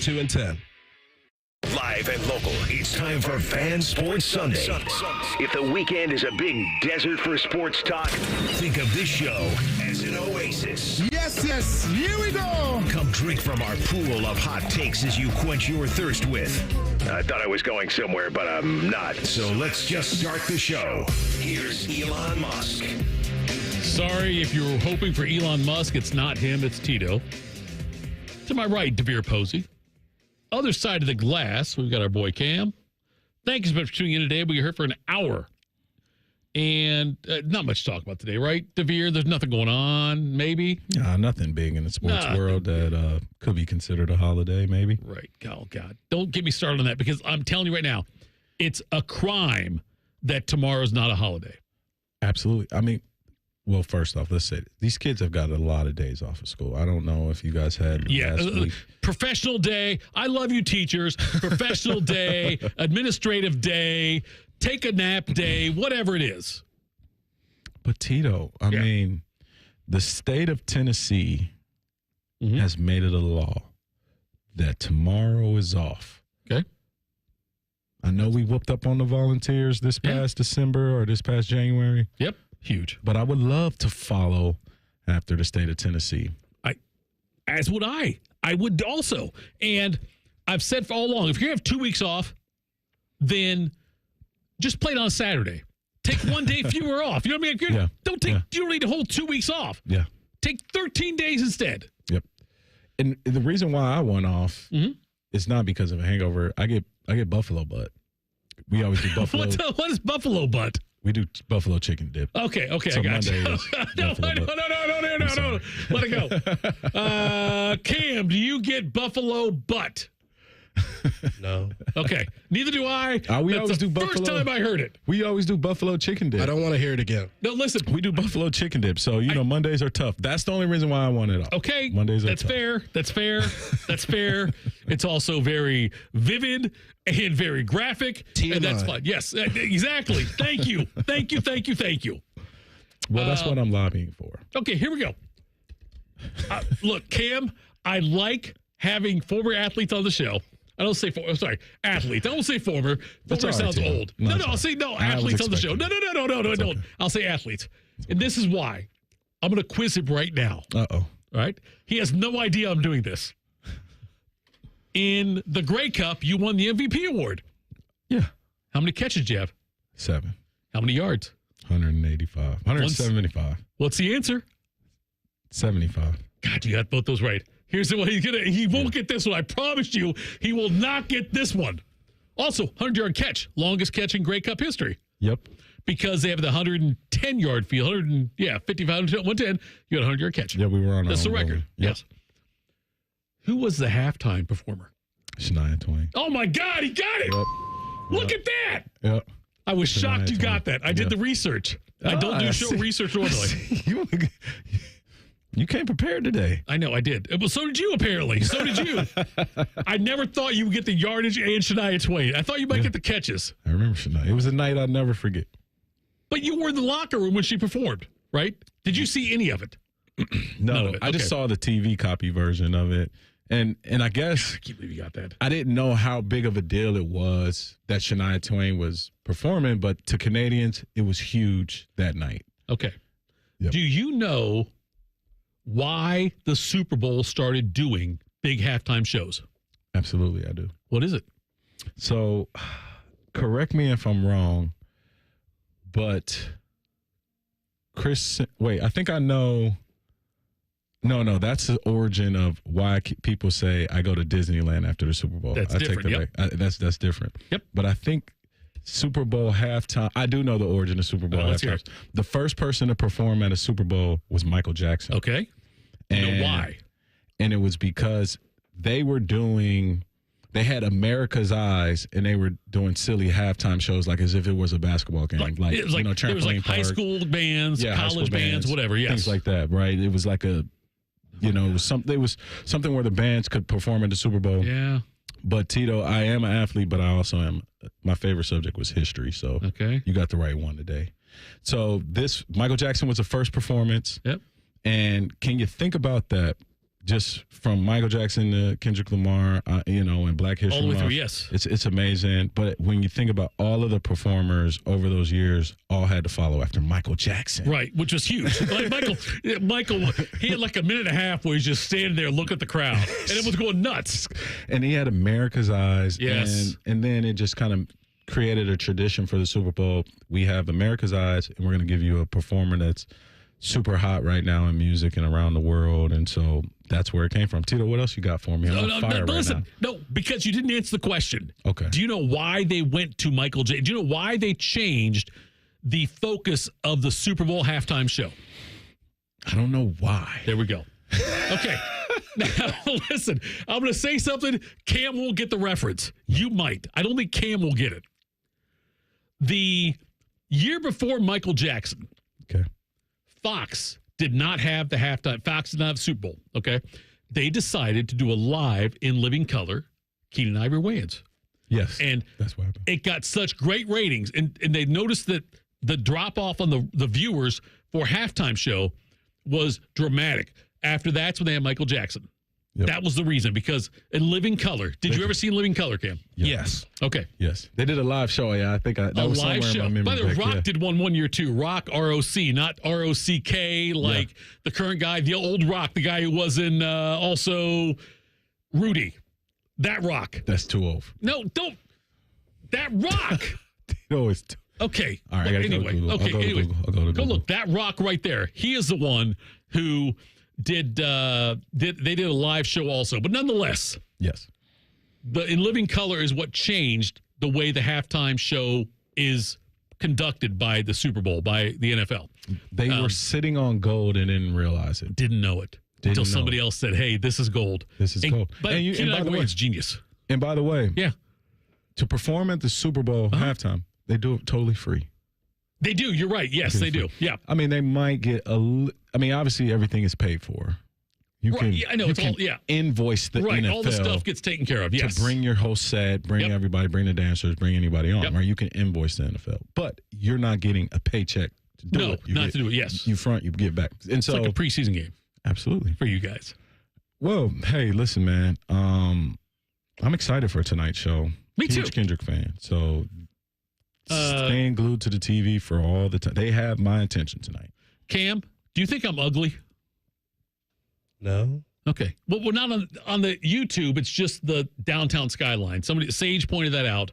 2 and 10. Live and local, it's time for Fan Sports Sunday. If the weekend is a big desert for sports talk, think of this show as an oasis. Yes, here we go. Come drink from our pool of hot takes as you quench your thirst with. I thought I was going somewhere, but I'm not. So let's just start the show. Here's Elon Musk. Sorry if you're hoping for Elon Musk. It's not him, it's Tito. To my right, Devier Posey. Other side of the glass, we've got our boy Cam. Thank you so much for tuning in today. We're here for an hour. And not much to talk about today, right, Devier? There's nothing going on, maybe? Nothing big in the sports world that could be considered a holiday, maybe. Right. Oh, God. Don't get me started on that, because I'm telling you right now, it's a crime that tomorrow's not a holiday. Absolutely. I mean, well, first off, let's say these kids have got a lot of days off of school. I don't know if you guys had last week. Professional day. I love you, teachers. Professional day, administrative day, take a nap day, whatever it is. But Tito, I mean, the state of Tennessee has made it a law that tomorrow is off. Okay. I know we whooped up on the Volunteers this past December or this past January. Yep. Huge. But I would love to follow after the state of Tennessee. As would I. I would also. And I've said for all along, if you're going to have 2 weeks off, then just play it on a Saturday. Take one day fewer off. You know what I mean? You don't need a whole 2 weeks off. Yeah. Take 13 days instead. Yep. And the reason why I went off is not because of a hangover. I get buffalo butt. We always do buffalo. What is buffalo butt? We do buffalo chicken dip. Okay, so I got you. No. Let it go. Cam, do you get buffalo butt? No. Okay. Neither do I. We That's always the do buffalo. first time I heard it. We always do buffalo chicken dip. I don't want to hear it again. No, listen. We do buffalo chicken dip. So, Mondays are tough. That's the only reason why I want it off. Okay. Mondays are That's tough. fair. That's fair. That's fair. It's also very vivid and very graphic. TMI. And that's fun. Yes, exactly. Thank you. Thank you. Well, that's what I'm lobbying for. Okay, here we go. Look, Cam, I like having former athletes on the show. I don't say athletes. I don't say former. Former sounds Tim. old. No, I'll say athletes on the show. No, don't. I'll say athletes. And this is why. I'm going to quiz him right now. Uh-oh. All right? He has no idea I'm doing this. In the Grey Cup, you won the MVP award. Yeah. How many catches did you have? 7. How many yards? 185. 175. What's the answer? 75. God, you got both those right. Here's the one he won't get this one. I promise you, he will not get this one. Also, 100-yard catch, longest catch in Grey Cup history. Yep. Because they have the 110-yard field, 55, 110. You got a 100-yard catch. Yeah, we were on. That's the record. Yep. Yes. Who was the halftime performer? Shania Twain. Oh my God, he got it! Yep. Look at that! Yep. I was shocked you Twain. got that. I did the research. I don't do show research normally. You came prepared today. I know, I did. Well, so did you, apparently. So did you. I never thought you would get the yardage and Shania Twain. I thought you might get the catches. I remember Shania. It was a night I'll never forget. But you were in the locker room when she performed, right? Did you see any of it? No, of it. I just saw the TV copy version of it. And I guess I can't believe you got that. I didn't know how big of a deal it was that Shania Twain was performing, but to Canadians, it was huge that night. Okay. Yep. Do you know why the Super Bowl started doing big halftime shows? Absolutely, I do. What is it? So, correct me if I'm wrong, but I think I know. No, that's the origin of why people say I go to Disneyland after the Super Bowl. That's different. That's different. Yep. But I think Super Bowl halftime. I do know the origin of Super Bowl let's hear halftime. it. The first person to perform at a Super Bowl was Michael Jackson. Okay. You know why? And it was because they had America's Eyes, and they were doing silly halftime shows, like as if it was a basketball game, It was like trampoline high park. school bands, college bands, whatever. Yes, things like that. Right? It was like it was something where the bands could perform at the Super Bowl. Yeah. But Tito, I am an athlete, but I also am. My favorite subject was history, so okay, you got the right one today. So Michael Jackson was the first performance. Yep. And can you think about that? just from Michael Jackson to Kendrick Lamar, and Black History All the way Month, through, yes. It's amazing. But when you think about all of the performers over those years, all had to follow after Michael Jackson. Right, which was huge. Like Michael, he had like a minute and a half where he's just standing there looking at the crowd, and it was going nuts. And he had America's eyes. Yes. And then it just kind of created a tradition for the Super Bowl. We have America's eyes, and we're going to give you a performer that's super hot right now in music and around the world. And so that's where it came from. Tito, what else you got for me? I'm on fire right now. No, because you didn't answer the question. Okay. Do you know why they went to Michael J? Do you know why they changed the focus of the Super Bowl halftime show? I don't know why. There we go. Okay. Now, listen, I'm going to say something. Cam won't get the reference. You might. I don't think Cam will get it. The year before Michael Jackson, okay, Fox did not have the halftime. Fox did not have the Super Bowl, okay? They decided to do a live in living color, Keenan Ivory Wayans. Yes, and that's what happened. It got such great ratings, and they noticed that the drop-off on the viewers for halftime show was dramatic. After that's when they had Michael Jackson. Yep. That was the reason, because in living color. Did you ever see Living Color, Cam? Yes. Okay. Yes. They did a live show. Yeah, I think that was live somewhere show. in my memory. By the way, Rock yeah. did one year too. Rock, R-O-C, not R-O-C-K, like the current guy, the old Rock, the guy who was in also Rudy. That Rock. That's too old. No, don't. That Rock. Tito is too. Okay. All right, Anyway. I'll go to Google. Go look. That Rock right there. He is the one who did they did a live show also. But nonetheless, yes, the in living color is what changed the way the halftime show is conducted by the Super Bowl, by the NFL. They were sitting on gold and didn't realize it. Didn't know it until somebody else said, "Hey, this is gold. This is gold." But and by the way, it's genius. And by the way, yeah, to perform at the Super Bowl halftime, they do it totally free. They do. You're right. Yes, they do. Yeah. I mean, they might get obviously everything is paid for. You right. can, yeah, I know. It's all, yeah. Invoice the NFL. All the stuff gets taken care of. Yes. To bring your whole set, bring everybody, bring the dancers, bring anybody on. Right? You can invoice the NFL, but you're not getting a paycheck to do it. No, not to do it. Yes. You front, you get back, and so it's like a preseason game. Absolutely for you guys. Well, hey, listen, man. I'm excited for tonight's show. Me too. Huge Kendrick fan. So. Staying glued to the TV for all the time. They have my attention tonight. Cam, do you think I'm ugly? No. Okay. Well, we're not on the YouTube. It's just the downtown skyline. Sage pointed that out.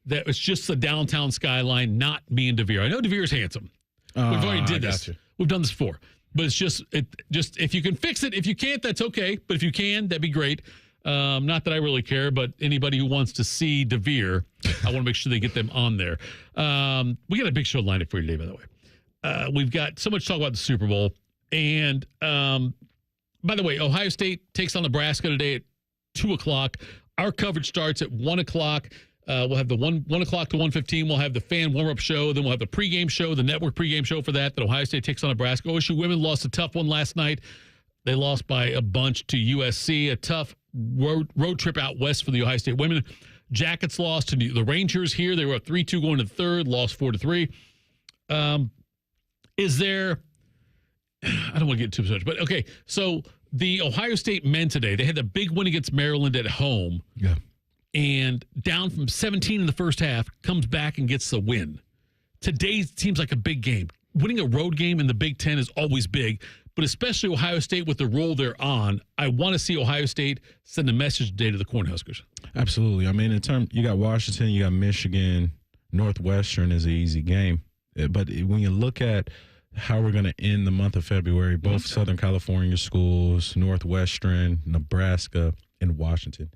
That it's just the downtown skyline, not me and Devier. I know Devier's handsome. We've already did this. Gotcha. We've done this before. But it's just if you can fix it. If you can't, that's okay. But if you can, that'd be great. Not that I really care, but anybody who wants to see Devier, I want to make sure they get them on there. We got a big show lined up for you today, by the way. We've got so much to talk about the Super Bowl. And by the way, Ohio State takes on Nebraska today at 2 o'clock. Our coverage starts at 1 o'clock. We'll have the 1 o'clock to 1:15. We'll have the fan warm-up show. Then we'll have the pregame show, the network pregame show for that Ohio State takes on Nebraska. OSU women lost a tough one last night. They lost by a bunch to USC, a tough road trip out west for the Ohio State women. Jackets lost to the Rangers here. They were up 3-2 going to the third, lost 4-3. Is there – I don't want to get too much, but okay. So the Ohio State men today, they had the big win against Maryland at home. Yeah. And down from 17 in the first half, comes back and gets the win. Today seems like a big game. Winning a road game in the Big Ten is always big, but especially Ohio State with the role they're on, I want to see Ohio State send a message today to the Cornhuskers. Absolutely. I mean, you got Washington, you got Michigan, Northwestern is an easy game. But when you look at how we're going to end the month of February, both Southern California schools, Northwestern, Nebraska, and Washington,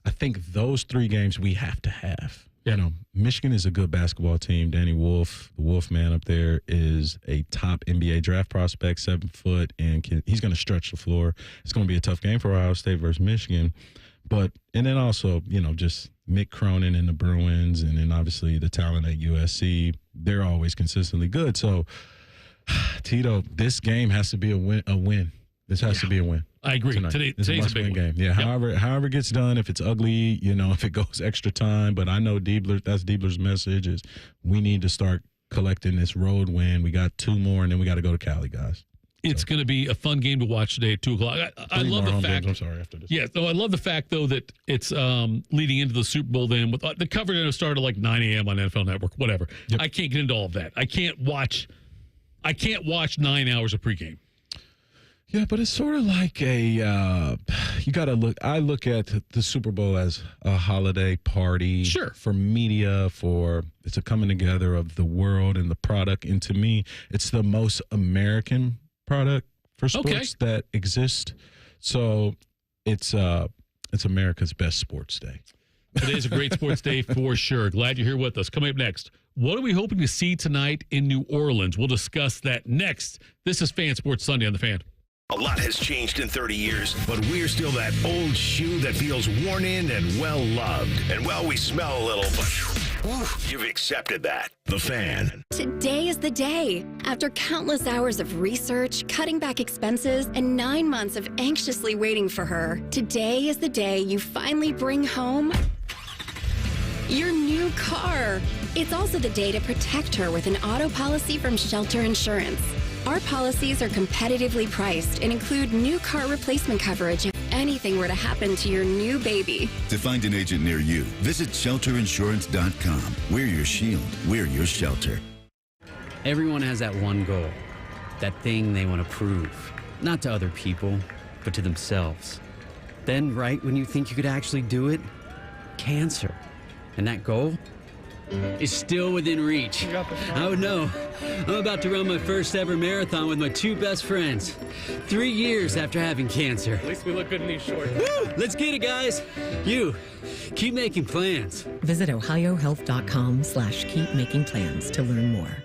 I think those three games we have to have. You know, Michigan is a good basketball team. Danny Wolf, the Wolf man up there, is a top NBA draft prospect, 7 foot, and he's going to stretch the floor. It's going to be a tough game for Ohio State versus Michigan. And then also, just Mick Cronin and the Bruins, and then obviously the talent at USC. They're always consistently good. So, Tito, this game has to be a win. This has to be a win. I agree. Today's a big game. Yeah. Yep. However it gets done, if it's ugly, if it goes extra time. But I know that's Diebler's message is we need to start collecting this road win. We got 2 more, and then we got to go to Cali, guys. It's going to be a fun game to watch today at 2 o'clock. I love the fact. Games, I'm sorry, after this. Yeah, no, I love the fact, though, that it's leading into the Super Bowl then. With the coverage going to start at like 9 a.m. on NFL Network, whatever. Yep. I can't get into all of that. I can't watch 9 hours of pregame. Yeah, but it's sort of like you got to look. I look at the Super Bowl as a holiday party. Sure. For media, it's a coming together of the world and the product. And to me, it's the most American product for sports that exist. So it's America's best sports day. Today is a great sports day for sure. Glad you're here with us. Coming up next, what are we hoping to see tonight in New Orleans? We'll discuss that next. This is Fan Sports Sunday on The Fan. A lot has changed in 30 years, but we're still that old shoe that feels worn in and well-loved. And, well, we smell a little, but you've accepted that. The Fan. Today is the day. After countless hours of research, cutting back expenses, and 9 months of anxiously waiting for her, today is the day you finally bring home your new car. It's also the day to protect her with an auto policy from Shelter Insurance. Our policies are competitively priced and include new car replacement coverage if anything were to happen to your new baby. To find an agent near you, visit shelterinsurance.com. We're your shield. We're your shelter. Everyone has that one goal, that thing they want to prove, not to other people, but to themselves. Then, right when you think you could actually do it, cancer. And that goal is still within reach. Oh no, I'm about to run my first ever marathon with my 2 best friends. 3 years after having cancer. At least we look good in these shorts. Woo! Let's get it, guys. You, keep making plans. Visit ohiohealth.com/keepmakingplans to learn more.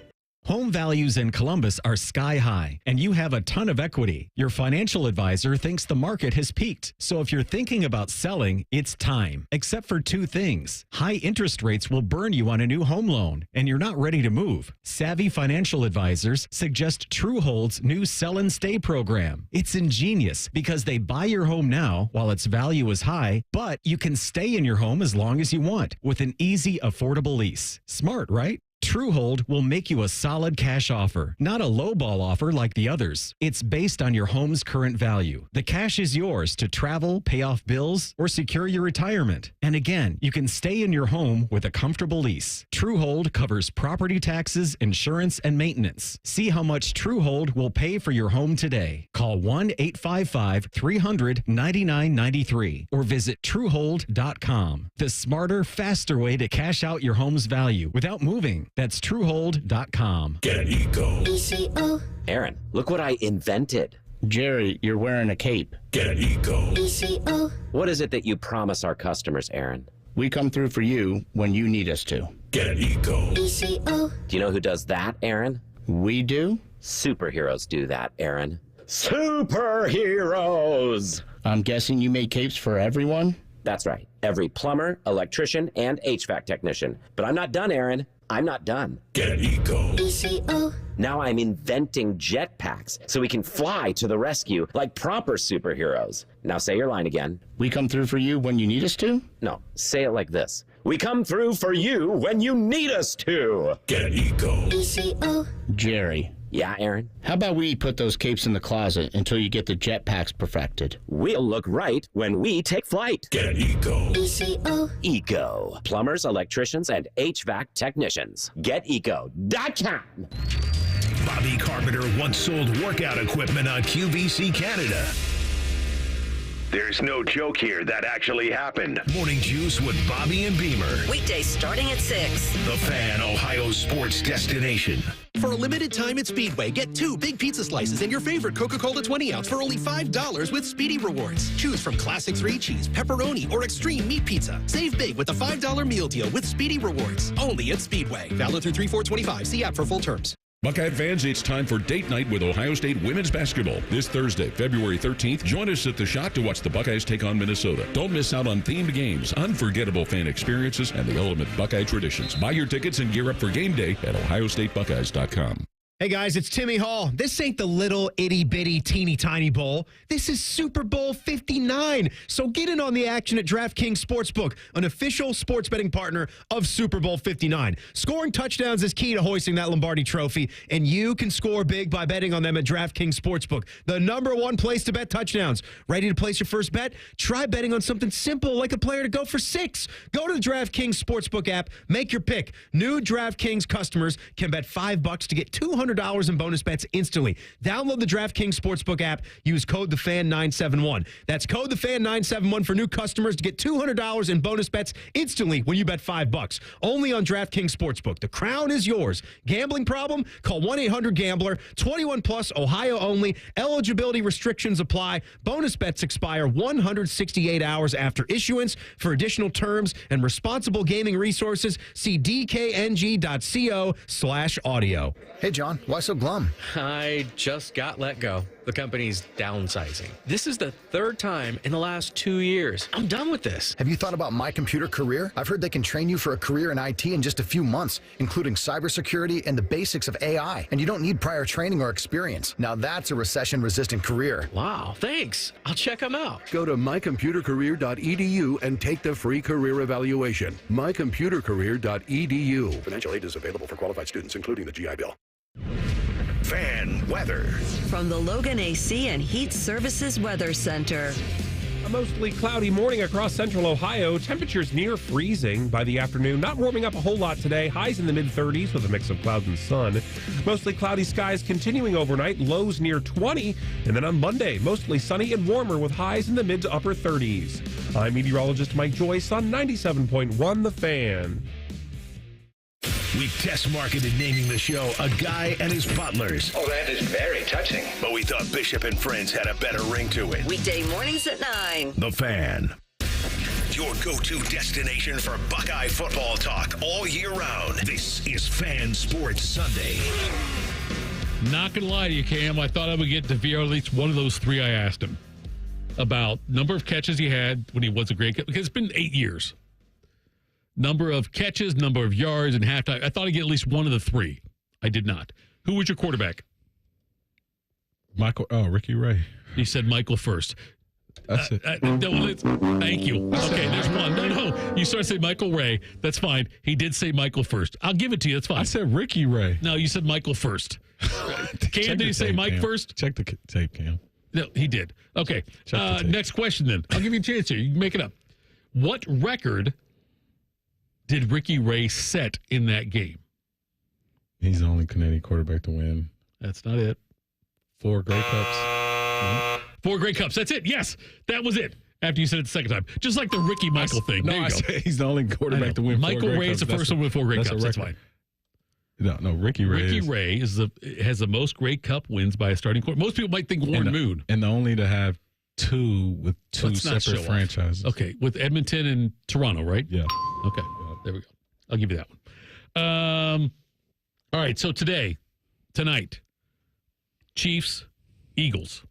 Home values in Columbus are sky high, and you have a ton of equity. Your financial advisor thinks the market has peaked. So if you're thinking about selling, it's time. Except for 2 things. High interest rates will burn you on a new home loan, and you're not ready to move. Savvy financial advisors suggest Truehold's new Sell and Stay program. It's ingenious because they buy your home now while its value is high, but you can stay in your home as long as you want with an easy, affordable lease. Smart, right? Truehold will make you a solid cash offer, not a lowball offer like the others. It's based on your home's current value. The cash is yours to travel, pay off bills, or secure your retirement. And again, you can stay in your home with a comfortable lease. Truehold covers property taxes, insurance, and maintenance. See how much Truehold will pay for your home today. Call 1-855-300-9993 or visit Truehold.com. The smarter, faster way to cash out your home's value without moving. That's Truehold.com. Get Eco. ECO. Aaron, look what I invented. Jerry, you're wearing a cape. Get Eco. ECO. What is it that you promise our customers, Aaron? We come through for you when you need us to. Get Eco. ECO. Do you know who does that, Aaron? We do? Superheroes do that, Aaron. Superheroes! I'm guessing you made capes for everyone? That's right. Every plumber, electrician, and HVAC technician. But I'm not done, Aaron. I'm not done. Get Eco. ECO. Now I'm inventing jetpacks so we can fly to the rescue like proper superheroes. Now say your line again. We come through for you when you need us to? No, say it like this. We come through for you when you need us to. Get Eco. ECO. Jerry. Yeah, Aaron? How about we put those capes in the closet until you get the jetpacks perfected? We'll look right when we take flight. Get Eco. ECO. Eco. Plumbers, electricians, and HVAC technicians. GetEco.com. Bobby Carpenter once sold workout equipment on QVC Canada. There's no joke here. That actually happened. Morning Juice with Bobby and Beamer. Weekdays starting at 6. The Fan, Ohio sports destination. For a limited time at Speedway, get 2 big pizza slices and your favorite Coca-Cola 20-ounce for only $5 with Speedy Rewards. Choose from Classic 3-Cheese, Pepperoni, or Extreme Meat Pizza. Save big with a $5 meal deal with Speedy Rewards. Only at Speedway. Valid through 3/4/25. See app for full terms. Buckeye fans, it's time for date night with Ohio State women's basketball. This Thursday, February 13th, join us at the Shot to watch the Buckeyes take on Minnesota. Don't miss out on themed games, unforgettable fan experiences, and the ultimate Buckeye traditions. Buy your tickets and gear up for game day at ohiostatebuckeyes.com. Hey guys, it's Timmy Hall. This ain't the little itty bitty teeny tiny bowl. This is Super Bowl 59. So get in on the action at DraftKings Sportsbook, an official sports betting partner of Super Bowl 59. Scoring touchdowns is key to hoisting that Lombardi trophy, and you can score big by betting on them at DraftKings Sportsbook, the #1 place to bet touchdowns. Ready to place your first bet? Try betting on something simple like a player to go for 6. Go to the DraftKings Sportsbook app, make your pick. New DraftKings customers can bet $5 to get $200 in bonus bets instantly. Download the DraftKings Sportsbook app. Use code TheFan971. That's code TheFan971 for new customers to get $200 in bonus bets instantly when you bet $5. Only on DraftKings Sportsbook. The crown is yours. Gambling problem? Call 1-800-GAMBLER. 21 plus, Ohio only. Eligibility restrictions apply. Bonus bets expire 168 hours after issuance. For additional terms and responsible gaming resources, see dkng.co/audio. Hey, John, why so glum? I just got let go. The company's downsizing. This is the 3rd time in the last 2 years. I'm done with this. Have you thought about My Computer Career? I've heard they can train you for a career in IT in just a few months, including cybersecurity and the basics of AI. And you don't need prior training or experience. Now that's a recession-resistant career. Wow, thanks. I'll check them out. Go to mycomputercareer.edu and take the free career evaluation. mycomputercareer.edu. Financial aid is available for qualified students, including the GI Bill. Fan weather. From the Logan AC and Heat Services Weather Center. A mostly cloudy morning across central Ohio. Temperatures near freezing by the afternoon. Not warming up a whole lot today. Highs in the mid-30s with a mix of clouds and sun. Mostly cloudy skies continuing overnight. Lows near 20. And then on Monday, mostly sunny and warmer with highs in the mid to upper 30s. I'm meteorologist Mike Joyce on 97.1 The Fan. We test marketed naming the show A Guy and His Butlers. Oh, that is very touching. But we thought Bishop and Friends had a better ring to it. Weekday mornings at 9. The Fan. Your go-to destination for Buckeye football talk all year round. This is Fan Sports Sunday. Not going to lie to you, Cam. I thought I would get Devier at least one of those 3 I asked him about. Number of catches he had when he was a great catcher. Because it's been 8 years. Number of catches, number of yards, and halftime. I thought I'd get at least one of the 3. I did not. Who was your quarterback? Ricky Ray. He said Michael first. That's it. Thank you. Okay, there's one. No. You started saying Michael Ray. That's fine. He did say Michael first. I'll give it to you. That's fine. I said Ricky Ray. No, you said Michael first. Cam, did he say Mike first? Check the tape, Cam. No, he did. Okay. Next question then. I'll give you a chance here. You can make it up. What record did Ricky Ray set in that game? He's the only Canadian quarterback to win. That's not it. 4 Grey Cups. 4 Grey Cups. That's it. Yes, that was it. After you said it the second time. Just like the Ricky Michael thing. No, there you I go. said he's the only quarterback to win 4 Michael Grey Ray is Cups. the first one with 4 Grey Cups. That's fine. No, Ricky Ray. Ricky Ray has the most Grey Cup wins by a starting quarterback. Most people might think Warren Moon. And the only to have 2 with 2 separate franchises. Okay, with Edmonton and Toronto, right? Yeah. Okay, there we go. I'll give you that one. All right, so tonight, Chiefs, Eagles.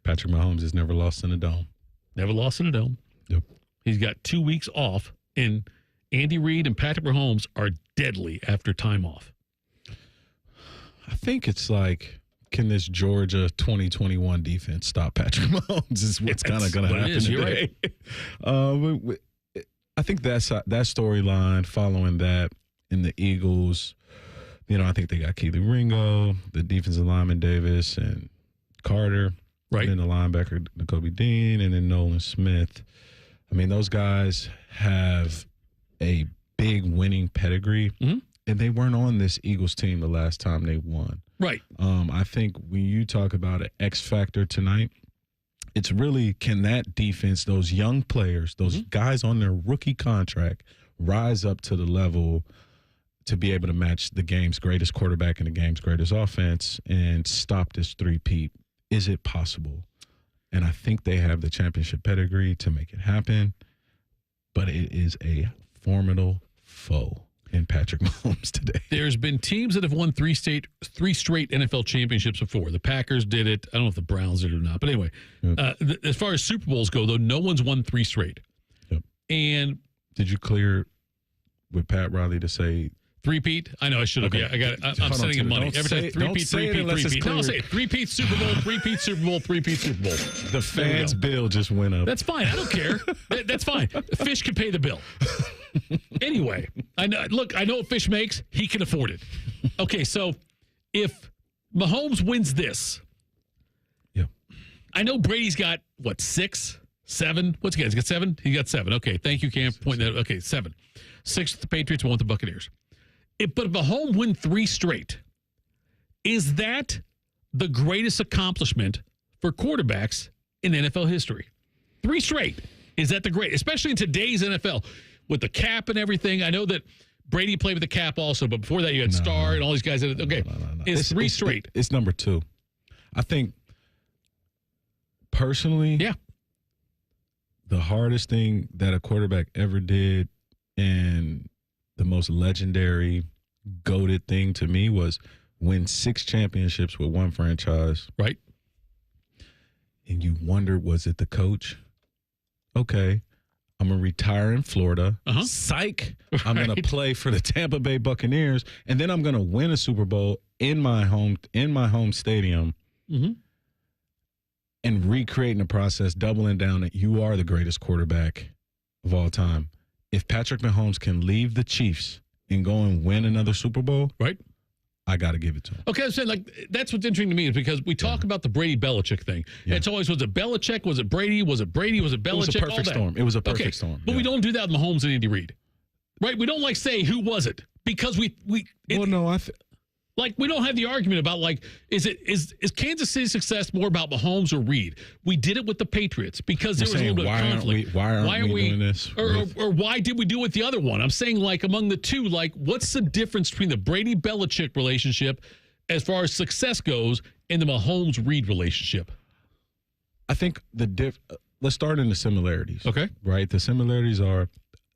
Patrick Mahomes has never lost in a dome. Never lost in a dome. Yep. He's got 2 weeks off, and Andy Reid and Patrick Mahomes are deadly after time off. I think it's like, can this Georgia 2021 defense stop Patrick Mahomes is what's kind of going to happen today. Right. I think that storyline following that in the Eagles, I think they got Keely Ringo, the defensive lineman Davis and Carter. Right. And then the linebacker, N'Kobe Dean, and then Nolan Smith. I mean, those guys have a big winning pedigree, and they weren't on this Eagles team the last time they won. Right. I think when you talk about an X factor tonight, it's really, can that defense, those young players, those guys on their rookie contract, rise up to the level to be able to match the game's greatest quarterback and the game's greatest offense and stop this three-peat? Is it possible? And I think they have the championship pedigree to make it happen, but it is a formidable foe in Patrick Mahomes today. There's been teams that have won three straight NFL championships before. The Packers did it. I don't know if the Browns did it or not. But anyway, as far as Super Bowls go, though, no one's won 3 straight. Yep. And did you clear with Pat Riley to say Three-peat? I know I should have. Okay. Yeah, I got it. I'm sending him money. Every time, three-peat, three-peat. No, I'll say it. Three-peat Super Bowl, three-peat Super Bowl, three-peat Super Bowl. The fans' bill just went up. That's fine. I don't care. That's fine. Fish can pay the bill. Anyway, I know what Fish makes. He can afford it. Okay, so if Mahomes wins this, I know Brady's got, 6, 7? What's he got? He's got 7? He got 7. Okay, thank you, Cam. Pointing that. Okay, 7. 6 with the Patriots, 1 with the Buccaneers. But if Mahomes win 3 straight, is that the greatest accomplishment for quarterbacks in NFL history? 3 straight. Is that the great? Especially in today's NFL with the cap and everything. I know that Brady played with the cap also, but before that you had Starr and all these guys. Okay, it's 3 straight. It's number 2. I think personally, the hardest thing that a quarterback ever did and the most legendary, goated thing to me was win 6 championships with one franchise. Right. And you wonder, was it the coach? Okay, I'm going to retire in Florida. Psych. I'm going to play for the Tampa Bay Buccaneers, and then I'm going to win a Super Bowl in my home stadium. Mm-hmm. And recreating the process, doubling down that you are the greatest quarterback of all time. If Patrick Mahomes can leave the Chiefs and go and win another Super Bowl, right? I got to give it to him. Okay, I'm saying, that's what's interesting to me is because we talk about the Brady-Belichick thing. Yeah. It's always, was it Belichick? Was it Brady? Was it Brady? Was it Belichick? It was a perfect storm. It was a perfect storm. But we don't do that with Mahomes and Andy Reid. Right? We don't say, who was it? Because we we don't have the argument about is Kansas City's success more about Mahomes or Reid? We did it with the Patriots because there was a little bit of conflict. Why aren't we doing this? Or why did we do it with the other one? I'm saying among the two, what's the difference between the Brady-Belichick relationship as far as success goes and the Mahomes-Reid relationship? I think let's start in the similarities. Okay. Right? The similarities are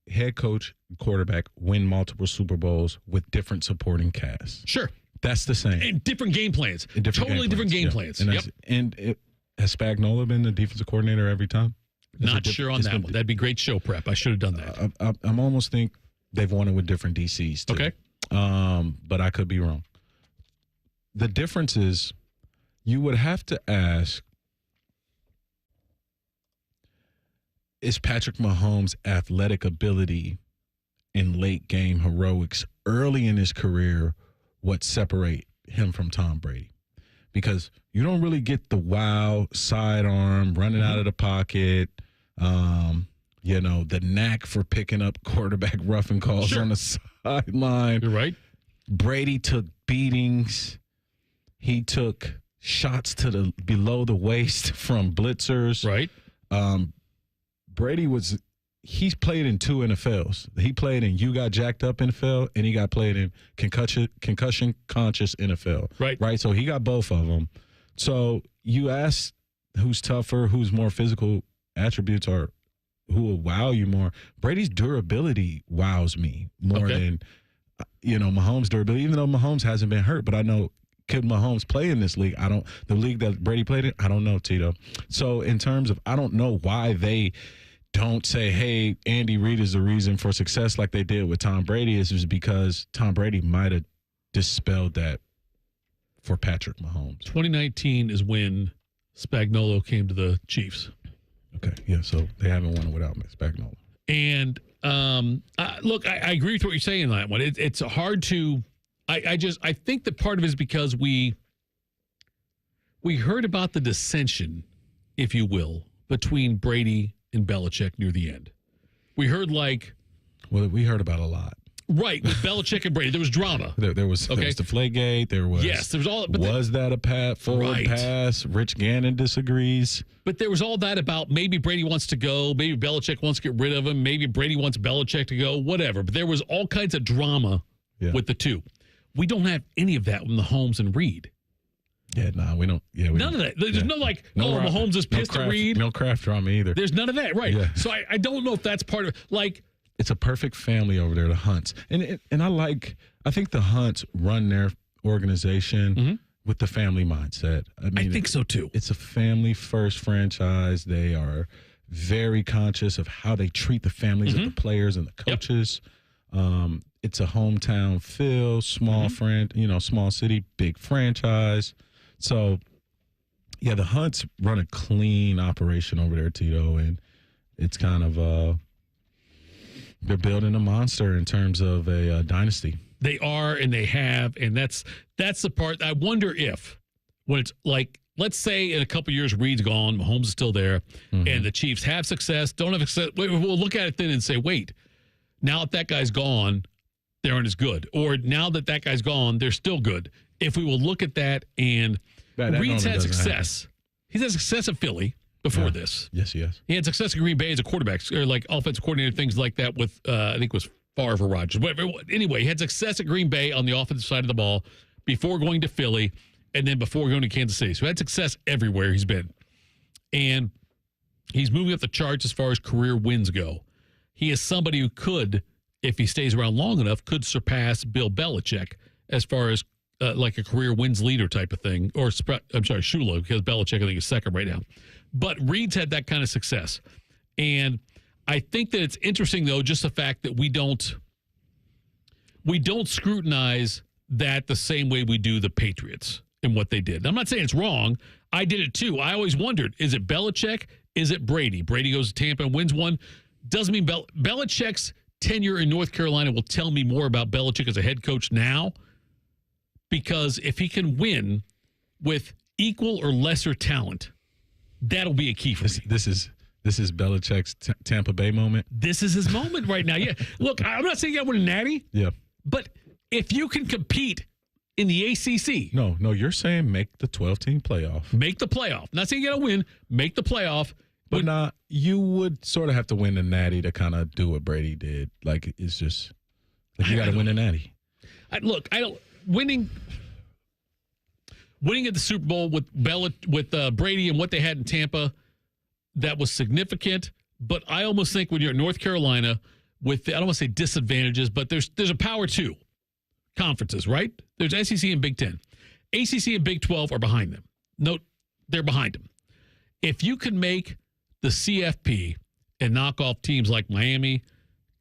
head coach, quarterback win multiple Super Bowls with different supporting casts. Sure. That's the same. And different game plans. Totally different game plans. And has Spagnuolo been the defensive coordinator every time? Not sure on that one. That'd be great show prep. I should have done that. I'm almost think they've won it with different DCs too. Okay. But I could be wrong. The difference is you would have to ask, is Patrick Mahomes' athletic ability in late game heroics early in his career what separate him from Tom Brady? Because you don't really get the wow sidearm running out of the pocket, the knack for picking up quarterback roughing calls on the sideline. You're right. Brady took beatings. He took shots to the below the waist from blitzers. Right. Brady he's played in 2 NFLs. He played in You Got Jacked Up NFL, and he got played in concussion conscious NFL. Right. So he got both of them. So you ask who's tougher, who's more physical attributes, or who will wow you more. Brady's durability wows me more than Mahomes' durability. Even though Mahomes hasn't been hurt, but I know, could Mahomes play in this league? The league that Brady played in, I don't know, Tito. So in terms of, I don't know why they don't say, hey, Andy Reid is the reason for success like they did with Tom Brady, is just because Tom Brady might have dispelled that for Patrick Mahomes. 2019 is when Spagnuolo came to the Chiefs. Okay, yeah, so they haven't won it without Spagnuolo. And look, I agree with what you're saying on that one. It's hard to I think that part of it is because we heard about the dissension, if you will, between Brady and Belichick near the end. We heard we heard about a lot. Right, with Belichick and Brady. There was drama. There was the Deflategate. There was there was all. But was that a forward pass? Rich Gannon disagrees. But there was all that about maybe Brady wants to go, maybe Belichick wants to get rid of him, maybe Brady wants Belichick to go, whatever. But there was all kinds of drama with the two. We don't have any of that with Mahomes and Reid. Yeah, we don't. Yeah, none of that. There's no Mahomes is pissed at Reid. No Kraft drama either. There's none of that, right? Yeah. So I don't know if that's part of it's a perfect family over there, the Hunts, and I think the Hunts run their organization with the family mindset. I think so too. It's a family first franchise. They are very conscious of how they treat the families of the players and the coaches. It's a hometown feel, small small city, big franchise. So, yeah, the Hunts run a clean operation over there, Tito, and it's kind of they're building a monster in terms of a dynasty. They are, and they have, and that's the part. I wonder if when it's like, let's say in a couple years, Reed's gone, Mahomes is still there, and the Chiefs have success, don't have success. We'll look at it then and say, wait, now that guy's gone, they aren't as good. Or now that guy's gone, they're still good. If we will look at that, and Reed's had success. He's had success at Philly before this. Yes, he has. He had success at Green Bay as a quarterback, or like offensive coordinator, things like that with, I think it was Favre or Rodgers. Anyway, he had success at Green Bay on the offensive side of the ball before going to Philly and then before going to Kansas City. So he had success everywhere he's been. And he's moving up the charts as far as career wins go. He is somebody who could, if he stays around long enough, could surpass Bill Belichick as far as like a career wins leader type of thing. Or, I'm sorry, Shula, because Belichick, I think, is second right now. But Reed's had that kind of success. And I think that it's interesting, though, just the fact that we don't scrutinize that the same way we do the Patriots and what they did. I'm not saying it's wrong. I did it, too. I always wondered, is it Belichick? Is it Brady? Brady goes to Tampa and wins one. Doesn't mean Belichick's tenure in North Carolina will tell me more about Belichick as a head coach now, because if he can win with equal or lesser talent, that'll be a key for me. This is Belichick's Tampa Bay moment. This is his moment right now. Yeah. Look, I'm not saying you got to win a natty. Yeah. But if you can compete in the ACC. No, you're saying make the 12-team playoff. Make the playoff. Not saying you got to win. Make the playoff. But you would sort of have to win the natty to kind of do what Brady did. Like, it's just, like, you got to win the natty. Winning at the Super Bowl with Brady and what they had in Tampa, that was significant. But I almost think when you're at North Carolina with I don't want to say disadvantages, but there's a power two conferences, right? There's SEC and Big Ten. ACC and Big 12 are behind them. No, they're behind them. If you can make the CFP and knock off teams like Miami,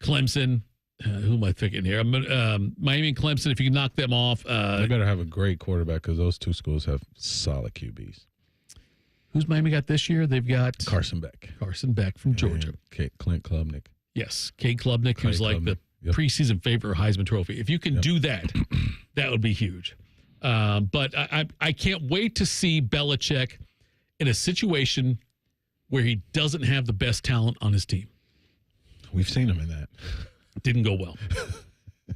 Clemson, who am I thinking here? Miami and Clemson, if you can knock them off. They better have a great quarterback because those two schools have solid QBs. Who's Miami got this year? They've got Carson Beck. Carson Beck from Georgia. Clint Klubnik. Yes, Cade Klubnik, who's like the preseason favorite Heisman Trophy. If you can do that, that would be huge. But I can't wait to see Belichick in a situation where he doesn't have the best talent on his team. We've seen him in that. Didn't go well.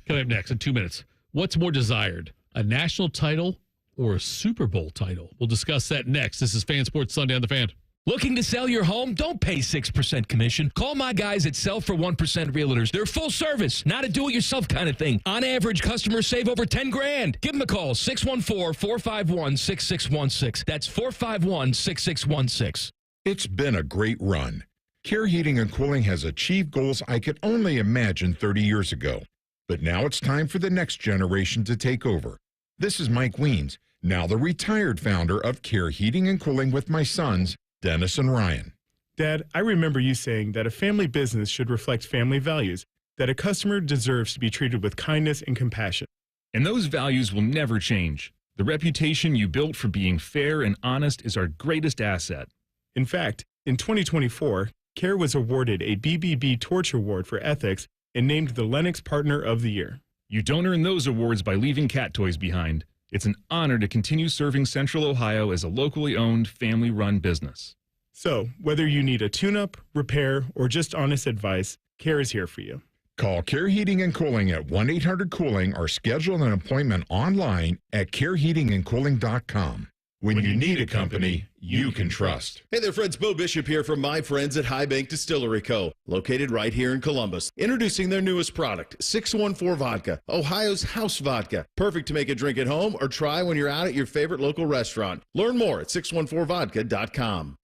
Coming up next in 2 minutes. What's more desired, a national title or a Super Bowl title? We'll discuss that next. This is Fan Sports Sunday on the Fan. Looking to sell your home? Don't pay 6% commission. Call my guys at Sell for 1% Realtors. They're full service, not a do-it-yourself kind of thing. On average, customers save over $10,000. Give them a call, 614-451-6616. That's 451-6616. It's been a great run. Care Heating and Cooling has achieved goals I could only imagine 30 years ago. But now it's time for the next generation to take over. This is Mike Weens, now the retired founder of Care Heating and Cooling with my sons, Dennis and Ryan. Dad, I remember you saying that a family business should reflect family values, that a customer deserves to be treated with kindness and compassion. And those values will never change. The reputation you built for being fair and honest is our greatest asset. In fact, in 2024, Care was awarded a BBB Torch Award for ethics and named the Lennox Partner of the Year. You don't earn those awards by leaving cat toys behind. It's an honor to continue serving Central Ohio as a locally owned, family-run business. So, whether you need a tune-up, repair, or just honest advice, Care is here for you. Call Care Heating and Cooling at 1-800-COOLING or schedule an appointment online at careheatingandcooling.com. When you need a company you can trust. Hey there, friends. Bo Bishop here from my friends at High Bank Distillery Co., located right here in Columbus. Introducing their newest product, 614 Vodka, Ohio's house vodka. Perfect to make a drink at home or try when you're out at your favorite local restaurant. Learn more at 614vodka.com.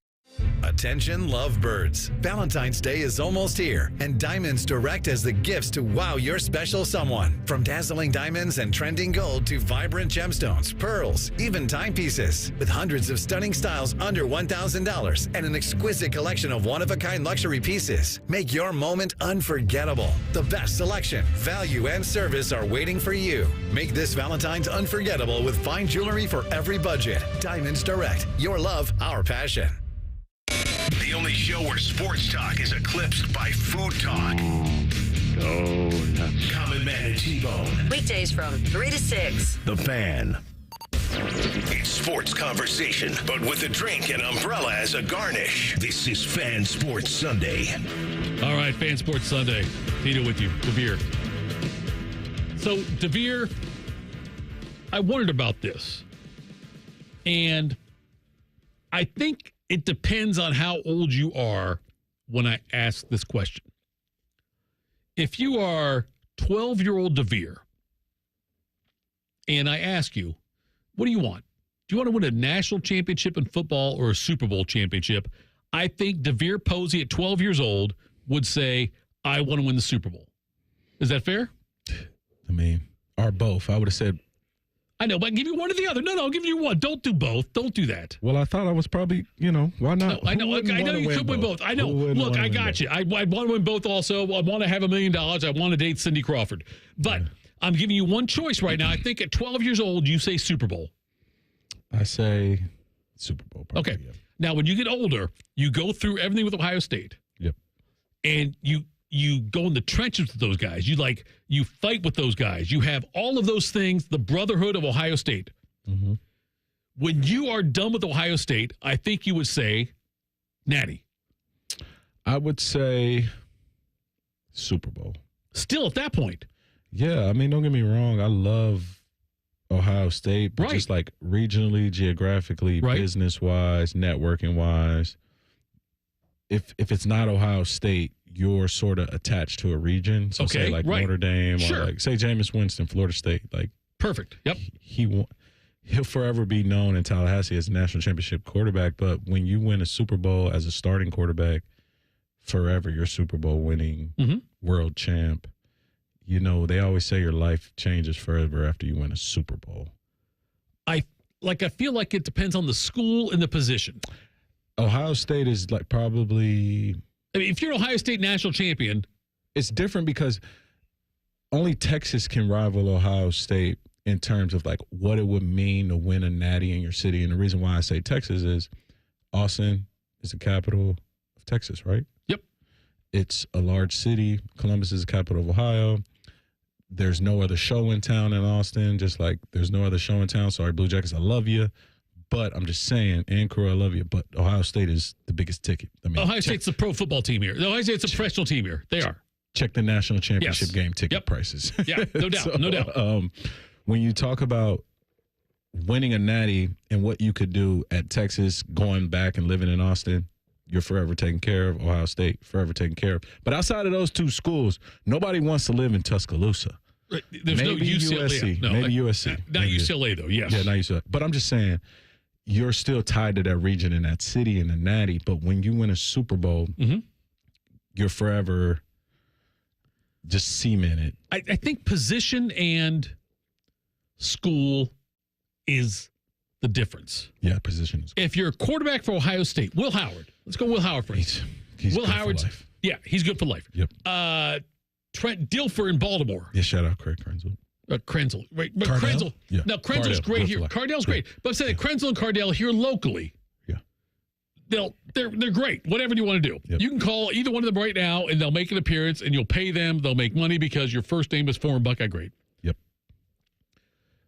Attention lovebirds. Valentine's Day is almost here, and Diamonds Direct has the gifts to wow your special someone. From dazzling diamonds and trending gold to vibrant gemstones, pearls, even timepieces. With hundreds of stunning styles under $1,000 and an exquisite collection of one-of-a-kind luxury pieces. Make your moment unforgettable. The best selection, value, and service are waiting for you. Make this Valentine's unforgettable with fine jewelry for every budget. Diamonds Direct. Your love, our passion. The only show where sports talk is eclipsed by food talk. Oh, nuts. Common Man and T-Bone. Weekdays from 3 to 6. The Fan. It's sports conversation, but with a drink and umbrella as a garnish. This is Fan Sports Sunday. All right, Fan Sports Sunday. Tito with you, Devier. So, Devier, I wondered about this. And I think it depends on how old you are when I ask this question. If you are 12-year-old Devier, and I ask you, what do you want? Do you want to win a national championship in football or a Super Bowl championship? I think Devier Posey at 12 years old would say, I want to win the Super Bowl. Is that fair? I mean, or both. I would have said. I know, but I'll give you one or the other. No, I'll give you one. Don't do both. Don't do that. Well, I thought I was probably, why not? No, I know you could win both. I know. Look, I got you. I want to win both also. I want to have $1 million. I want to date Cindy Crawford. But I'm giving you one choice right now. I think at 12 years old, you say Super Bowl. I say Super Bowl. Probably, okay. Yeah. Now, when you get older, you go through everything with Ohio State. Yep. And you go in the trenches with those guys. You fight with those guys. You have all of those things, the brotherhood of Ohio State. Mm-hmm. When you are done with Ohio State, I think you would say Natty. I would say Super Bowl. Still at that point. Yeah, I mean, don't get me wrong. I love Ohio State, but just like regionally, geographically, business-wise, networking-wise, if it's not Ohio State, you're sort of attached to a region. So say like Notre Dame or like say Jameis Winston, Florida State. Like perfect. Yep. He'll forever be known in Tallahassee as a national championship quarterback. But when you win a Super Bowl as a starting quarterback, forever you're Super Bowl winning world champ. They always say your life changes forever after you win a Super Bowl. I feel like it depends on the school and the position. Ohio State is like probably. I mean, if you're an Ohio State national champion, it's different because only Texas can rival Ohio State in terms of like what it would mean to win a natty in your city. And the reason why I say Texas is Austin is the capital of Texas, right? Yep. It's a large city. Columbus is the capital of Ohio. There's no other show in town in Austin, just like there's no other show in town. Sorry, Blue Jackets, I love you. But I'm just saying, and Crew, I love you, but Ohio State is the biggest ticket. I mean, Ohio State's a pro football team here. Ohio State's a professional team here. They are. Check the national championship game ticket prices. Yeah, no doubt, no doubt. When you talk about winning a natty and what you could do at Texas, going back and living in Austin, you're forever taken care of. Ohio State, forever taken care of. But outside of those two schools, nobody wants to live in Tuscaloosa. There's maybe no UCLA. USC. No, maybe USC. Not maybe. UCLA, though, yes. Yeah, not UCLA. But I'm just saying, you're still tied to that region and that city and the natty. But when you win a Super Bowl, you're forever just cemented. I think position and school is the different. Yeah, position is. If you're a quarterback for Ohio State, Will Howard. Let's go Will Howard for instance. He's Will good Howard's, for life. Yeah, he's good for life. Yep. Trent Dilfer in Baltimore. Yeah, shout out Craig Krenzel. Krenzel. Right. But Cardell? Krenzel. Yeah. Now, Krenzel's Cardell, great here. Life. Cardell's great. But I'm saying Krenzel and Cardell here locally. Yeah. They're great. Whatever you want to do. Yep. You can call either one of them right now, and they'll make an appearance, and you'll pay them. They'll make money because your first name is former Buckeye great. Yep.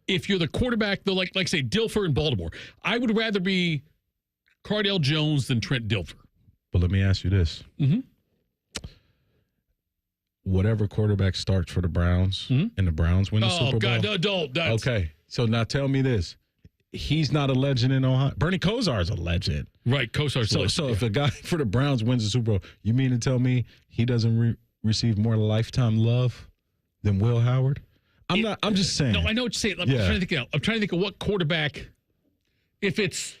If you're the quarterback, though, like say Dilfer in Baltimore, I would rather be Cardell Jones than Trent Dilfer. But let me ask you this. Mm-hmm. Whatever quarterback starts for the Browns and the Browns win the Super Bowl. Oh, God, no, don't. Okay. So now tell me this. He's not a legend in Ohio. Bernie Kosar is a legend. Right, Kosar's a legend. So if a guy for the Browns wins the Super Bowl, you mean to tell me he doesn't receive more lifetime love than Will Howard? I'm just saying. No, I know what you're saying. I'm trying to think of what quarterback, if it's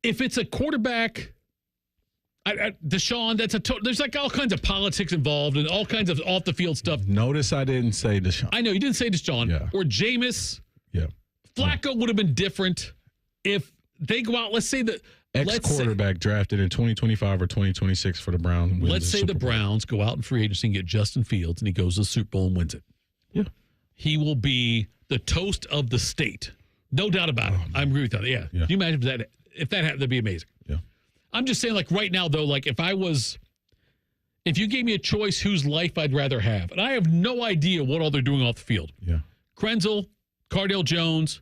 if it's a quarterback, Deshaun, there's like all kinds of politics involved and all kinds of off the field stuff. Notice I didn't say Deshaun. I know you didn't say Deshaun or Jameis. Yeah. Flacco would have been different if they go out. Let's say that ex-quarterback drafted in 2025 or 2026 for the Browns. Let's say the Browns go out in free agency and get Justin Fields, and he goes to the Super Bowl and wins it. Yeah. He will be the toast of the state. No doubt about it. I agree with that. Yeah. Can you imagine if that happened? That'd be amazing. Yeah. I'm just saying, like, right now, though, like, if you gave me a choice whose life I'd rather have, and I have no idea what all they're doing off the field. Yeah. Krenzel, Cardale Jones,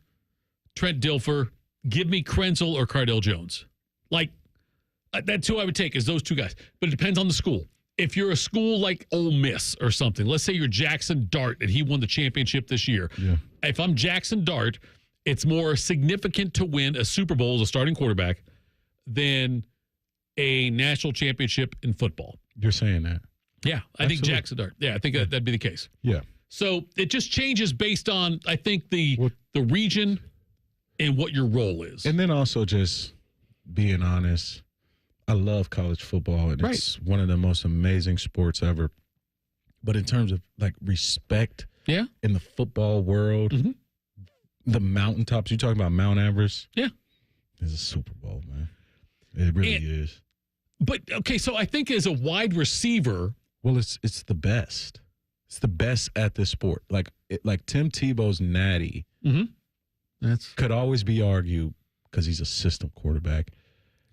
Trent Dilfer. Give me Krenzel or Cardale Jones. Like, that's who I would take, is those two guys. But it depends on the school. If you're a school like Ole Miss or something, let's say you're Jackson Dart and he won the championship this year. Yeah. If I'm Jackson Dart, it's more significant to win a Super Bowl as a starting quarterback than a national championship in football. You're saying that? Yeah, I think Jackson Dart. Yeah, I think that'd be the case. Yeah. So it just changes based on, I think, the region and what your role is. And then also just being honest, I love college football, and it's one of the most amazing sports ever. But in terms of, like, respect in the football world, the mountaintops, you're talking about Mount Everest? Yeah. It's a Super Bowl, man. It really is. But, okay, so I think as a wide receiver. Well, it's the best. It's the best at this sport. Like Tim Tebow's natty could always be argued because he's a system quarterback.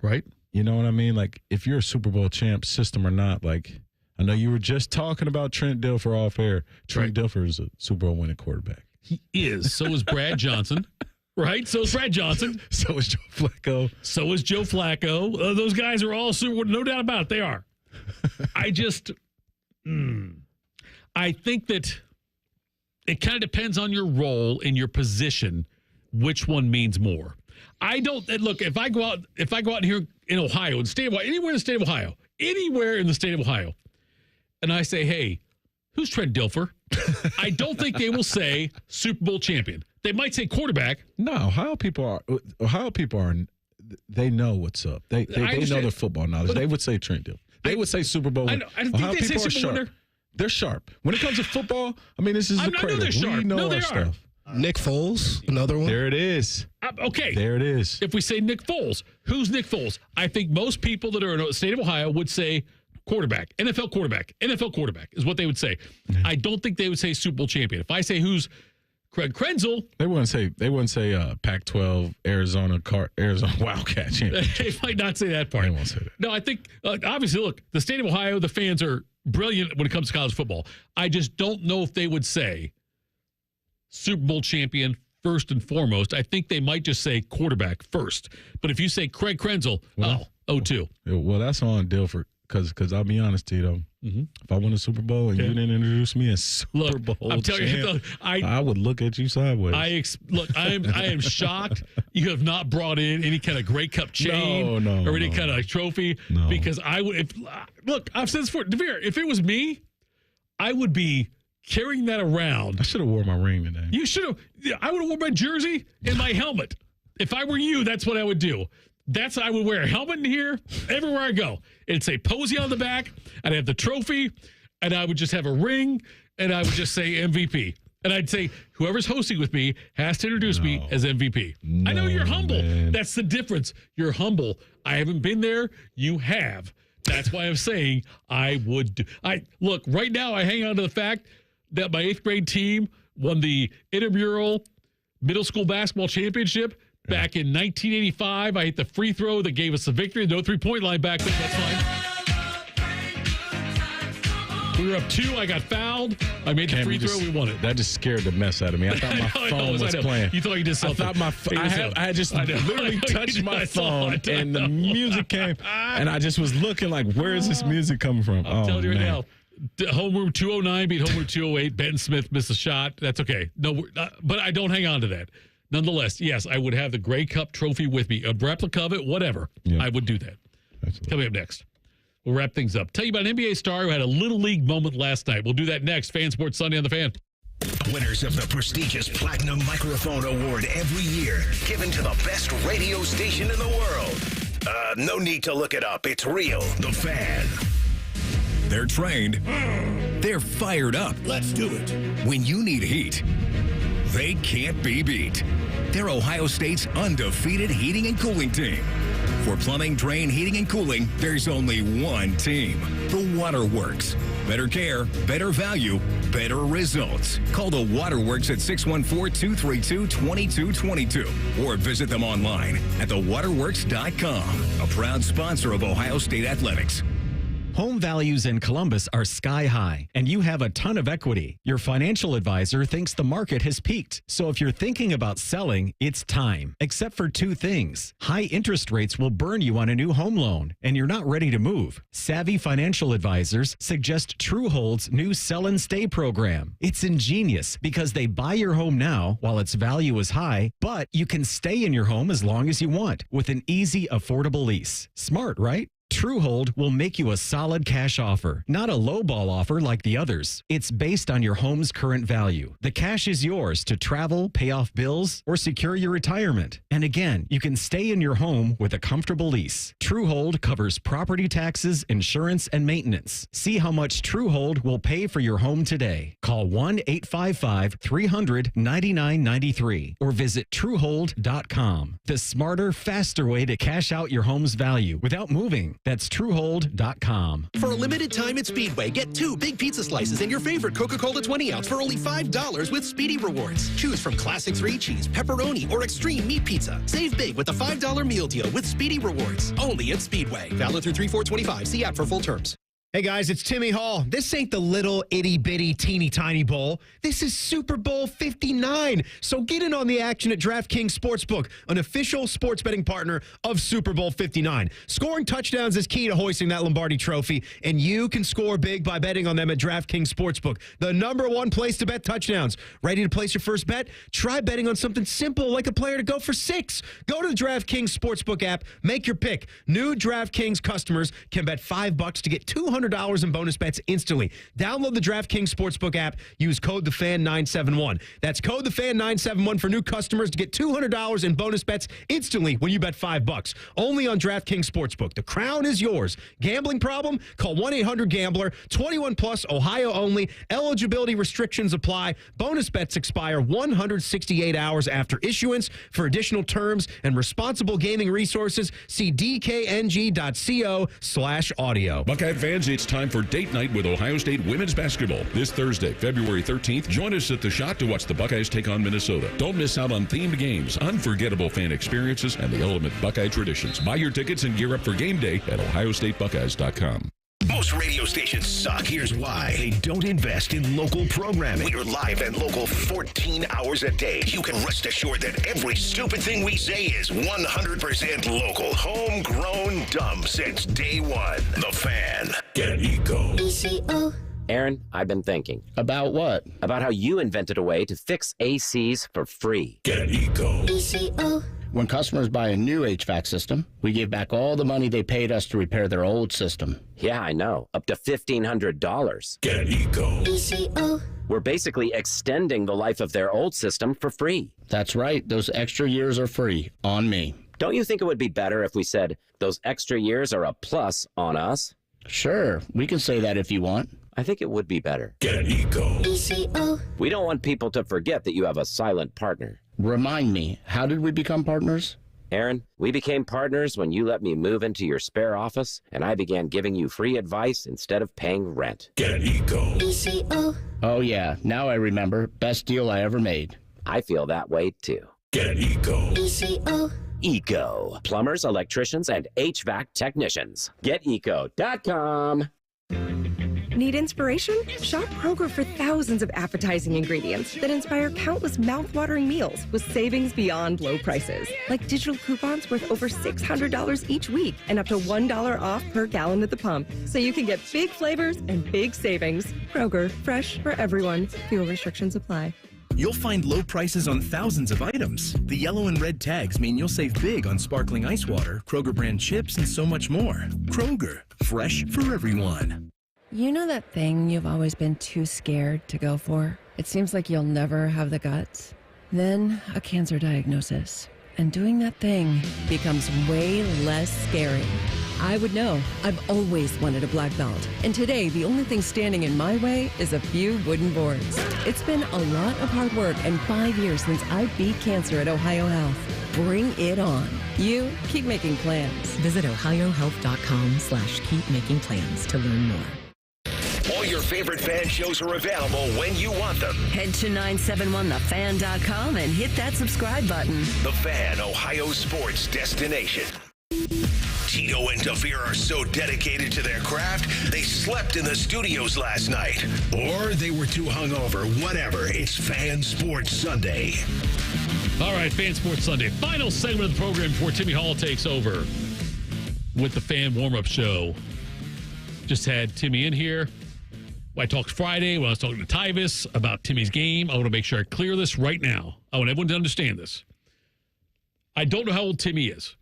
Right. You know what I mean? Like, if you're a Super Bowl champ, system or not, like, I know you were just talking about Trent Dilfer off air. Trent Dilfer is a Super Bowl winning quarterback. He is. So is Brad Johnson. Right? So is Brad Johnson. So is Joe Flacco. So is Joe Flacco. Those guys are all Super Bowl. No doubt about it. They are. I think that it kind of depends on your role and your position, which one means more. I don't look. If I go out here in Ohio, in the state of Ohio, anywhere in the state of Ohio, and I say, "Hey, who's Trent Dilfer?" I don't think they will say Super Bowl champion. They might say quarterback. No, Ohio people are. They know what's up. They know their football knowledge. They would say Trent Dilfer. They would say Super Bowl. I think Ohio they say people Super Bowl winner. They're sharp. When it comes to football, I mean, this is the cradle. They're sharp. We know they our are. stuff. Nick Foles, another one. There it is. Okay. There it is. If we say Nick Foles, who's Nick Foles? I think most people that are in the state of Ohio would say quarterback, NFL quarterback. NFL quarterback is what they would say. I don't think they would say Super Bowl champion. If I say who's Craig Krenzel, they wouldn't say Pac-12 Arizona Wildcat champion. They might not say that part. They won't say that. No, I think obviously, look, the state of Ohio, the fans are brilliant when it comes to college football. I just don't know if they would say Super Bowl champion first and foremost. I think they might just say quarterback first. But if you say Craig Krenzel, 0-2. Well, that's on Dilfer. Because I'll be honest, Tito, if I won a Super Bowl and you didn't introduce me as Super Bowl I'm telling champ, you, I would look at you sideways. I am shocked you have not brought in any kind of Grey Cup chain or any kind of trophy because I would. Look, I've said this before, Devier, if it was me, I would be carrying that around. I should have worn my ring today. You should have. I would have worn my jersey and my helmet. If I were you, that's what I would do. I would wear a helmet in here everywhere I go. It'd say Posey on the back. I'd have the trophy, and I would just have a ring, and I would just say MVP. And I'd say whoever's hosting with me has to introduce me as MVP. I know you're humble. Man. That's the difference. You're humble. I haven't been there. You have. That's why I'm saying I would do. Look, right now I hang on to the fact that my 8th grade team won the intramural middle school basketball championship. Back in 1985, I hit the free throw that gave us the victory. No 3-point line back then. That's fine. We were up 2. I got fouled. I made the free throw. We won it. That just scared the mess out of me. I thought my phone was playing. You thought you did something. I just literally touched my phone and the music came. And I just was looking like, where is this music coming from? I'm telling you right now. Homeroom 209 beat Homeroom 208. Ben Smith missed a shot. That's okay. No, but I don't hang on to that. Nonetheless, yes, I would have the Grey Cup trophy with me, a replica of it, whatever. I would do that. Absolutely. Coming up next, we'll wrap things up. Tell you about an NBA star who had a Little League moment last night. We'll do that next. Fan Sports Sunday on the Fan. Winners of the prestigious Platinum Microphone Award every year, given to the best radio station in the world. No need to look it up. It's real. The Fan. They're trained. They're fired up. Let's do it. When you need heat, they can't be beat. They're Ohio State's undefeated heating and cooling team. For plumbing, drain, heating, and cooling, there's only one team. The Waterworks. Better care, better value, better results. Call the Waterworks at 614-232-2222 or visit them online at thewaterworks.com. A proud sponsor of Ohio State Athletics. Home values in Columbus are sky high, and you have a ton of equity. Your financial advisor thinks the market has peaked. So if you're thinking about selling, it's time. Except for two things. High interest rates will burn you on a new home loan, and you're not ready to move. Savvy financial advisors suggest Truehold's new Sell and Stay program. It's ingenious because they buy your home now while its value is high, but you can stay in your home as long as you want with an easy, affordable lease. Smart, right? Truehold will make you a solid cash offer, not a lowball offer like the others. It's based on your home's current value. The cash is yours to travel, pay off bills, or secure your retirement. And again, you can stay in your home with a comfortable lease. Truehold covers property taxes, insurance, and maintenance. See how much Truehold will pay for your home today. Call 1-855-300-9993 or visit Truehold.com. The smarter, faster way to cash out your home's value without moving. That's Truehold.com. For a limited time at Speedway, get 2 big pizza slices and your favorite Coca-Cola 20-ounce for only $5 with Speedy Rewards. Choose from Classic 3 cheese, pepperoni, or extreme meat pizza. Save big with the $5 meal deal with Speedy Rewards. Only at Speedway. Valid through 3/4/25. See app for full terms. Hey guys, it's Timmy Hall. This ain't the little itty bitty teeny tiny bowl. This is Super Bowl 59. So get in on the action at DraftKings Sportsbook, an official sports betting partner of Super Bowl 59. Scoring touchdowns is key to hoisting that Lombardi trophy, and you can score big by betting on them at DraftKings Sportsbook, the #1 place to bet touchdowns. Ready to place your first bet? Try betting on something simple like a player to go for 6. Go to the DraftKings Sportsbook app, make your pick. New DraftKings customers can bet $5 to get $200 in bonus bets instantly. Download the DraftKings Sportsbook app. Use code TheFan971. That's code TheFan971 for new customers to get $200 in bonus bets instantly when you bet $5. Only on DraftKings Sportsbook. The crown is yours. Gambling problem? Call 1-800-GAMBLER. 21 plus, Ohio only. Eligibility restrictions apply. Bonus bets expire 168 hours after issuance. For additional terms and responsible gaming resources, see dkng.co/audio. Buckeye fans, it's time for date night with Ohio State women's basketball. This Thursday, February 13th, join us at the Shot to watch the Buckeyes take on Minnesota. Don't miss out on themed games, unforgettable fan experiences, and the ultimate Buckeye traditions. Buy your tickets and gear up for game day at ohiostatebuckeyes.com. Most radio stations suck. Here's why. They don't invest in local programming. We're live and local 14 hours a day. You can rest assured that every stupid thing we say is 100% local. Homegrown, dumb since day one. The Fan. Get Eco. ECO. Aaron, I've been thinking. About what? About how you invented a way to fix ACs for free. Get Eco. ECO. When customers buy a new HVAC system, we give back all the money they paid us to repair their old system. Yeah, I know. Up to $1,500. Get Eco. ECO. We're basically extending the life of their old system for free. That's right. Those extra years are free. On me. Don't you think it would be better if we said those extra years are a plus on us? Sure. We can say that if you want. I think it would be better. Get Eco. ECO. We don't want people to forget that you have a silent partner. Remind me, how did we become partners? Aaron, we became partners when you let me move into your spare office, and I began giving you free advice instead of paying rent. Get Eco. ECO. Oh, yeah. Now I remember. Best deal I ever made. I feel that way, too. Get Eco. ECO. Eco. Plumbers, electricians, and HVAC technicians. GetEco.com. Need inspiration? Shop Kroger for thousands of appetizing ingredients that inspire countless mouth-watering meals with savings beyond low prices. Like digital coupons worth over $600 each week and up to $1 off per gallon at the pump. So you can get big flavors and big savings. Kroger, fresh for everyone. Fuel restrictions apply. You'll find low prices on thousands of items. The yellow and red tags mean you'll save big on sparkling ice water, Kroger brand chips, and so much more. Kroger, fresh for everyone. You know that thing you've always been too scared to go for? It seems like you'll never have the guts. Then a cancer diagnosis. and doing that thing becomes way less scary. I would know. I've always wanted a black belt. And today, the only thing standing in my way is a few wooden boards. It's been a lot of hard work and 5 years since I beat cancer at Ohio Health. Bring it on. You keep making plans. Visit ohiohealth.com/keepmakingplans to learn more. All your favorite fan shows are available when you want them. Head to 971thefan.com and hit that subscribe button. The Fan, Ohio sports destination. Tito and Devier are so dedicated to their craft, they slept in the studios last night. Or they were too hungover. Whatever. It's Fan Sports Sunday. All right, Fan Sports Sunday. Final segment of the program before Timmy Hall takes over with the Fan Warm-Up Show. Just had Timmy in here. I talked Friday when I was talking to Tyvis about Timmy's game. I want to make sure I clear this right now. I want everyone to understand this. I don't know how old Timmy is.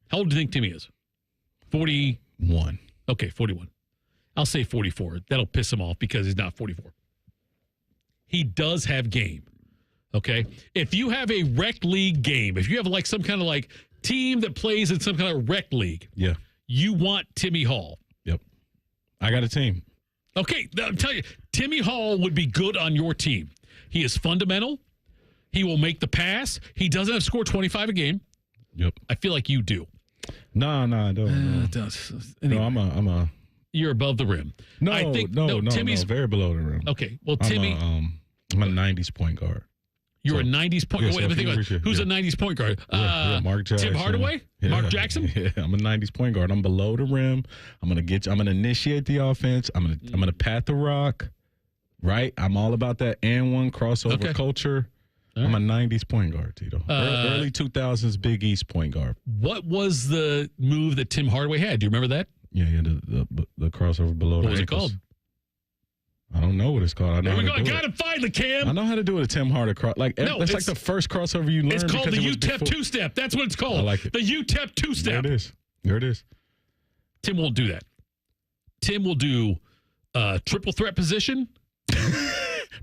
How old do you think Timmy is? 41. Okay, 41. I'll say 44. That'll piss him off because he's not 44. He does have game. Okay? If you have a rec league game, if you have like some kind of like team that plays in some kind of rec league, yeah, you want Timmy Hall. Yep. I got a team. Okay, I'm telling you, Timmy Hall would be good on your team. He is fundamental. He will make the pass. He doesn't have to score 25 a game. Yep. I feel like you do. No, I don't. Anyway, No, I'm a. You're above the rim. No, I think, no, Timmy's very below the rim. Okay, well, Timmy. I'm a 90s point guard. You're a 90s point guard. Who's a 90s point guard? Mark Jackson. Tim Hardaway? Yeah. Mark Jackson? Yeah, I'm a 90s point guard. I'm below the rim. I'm gonna initiate the offense. I'm gonna pat the rock. Right? I'm all about that and one crossover culture. Right. I'm a 90s point guard, Tito. Early 2000s Big East point guard. What was the move that Tim Hardaway had? Do you remember that? Yeah, the crossover below the ankles. What was it called? I don't know what it's called. There we go. I got it finally, Cam. I know how to do it. A Tim Hardaway cross. That's like the first crossover you learned. It's called the UTEP two-step. That's what it's called. I like it. The UTEP two-step. There it is. Tim won't do that. Tim will do triple threat position.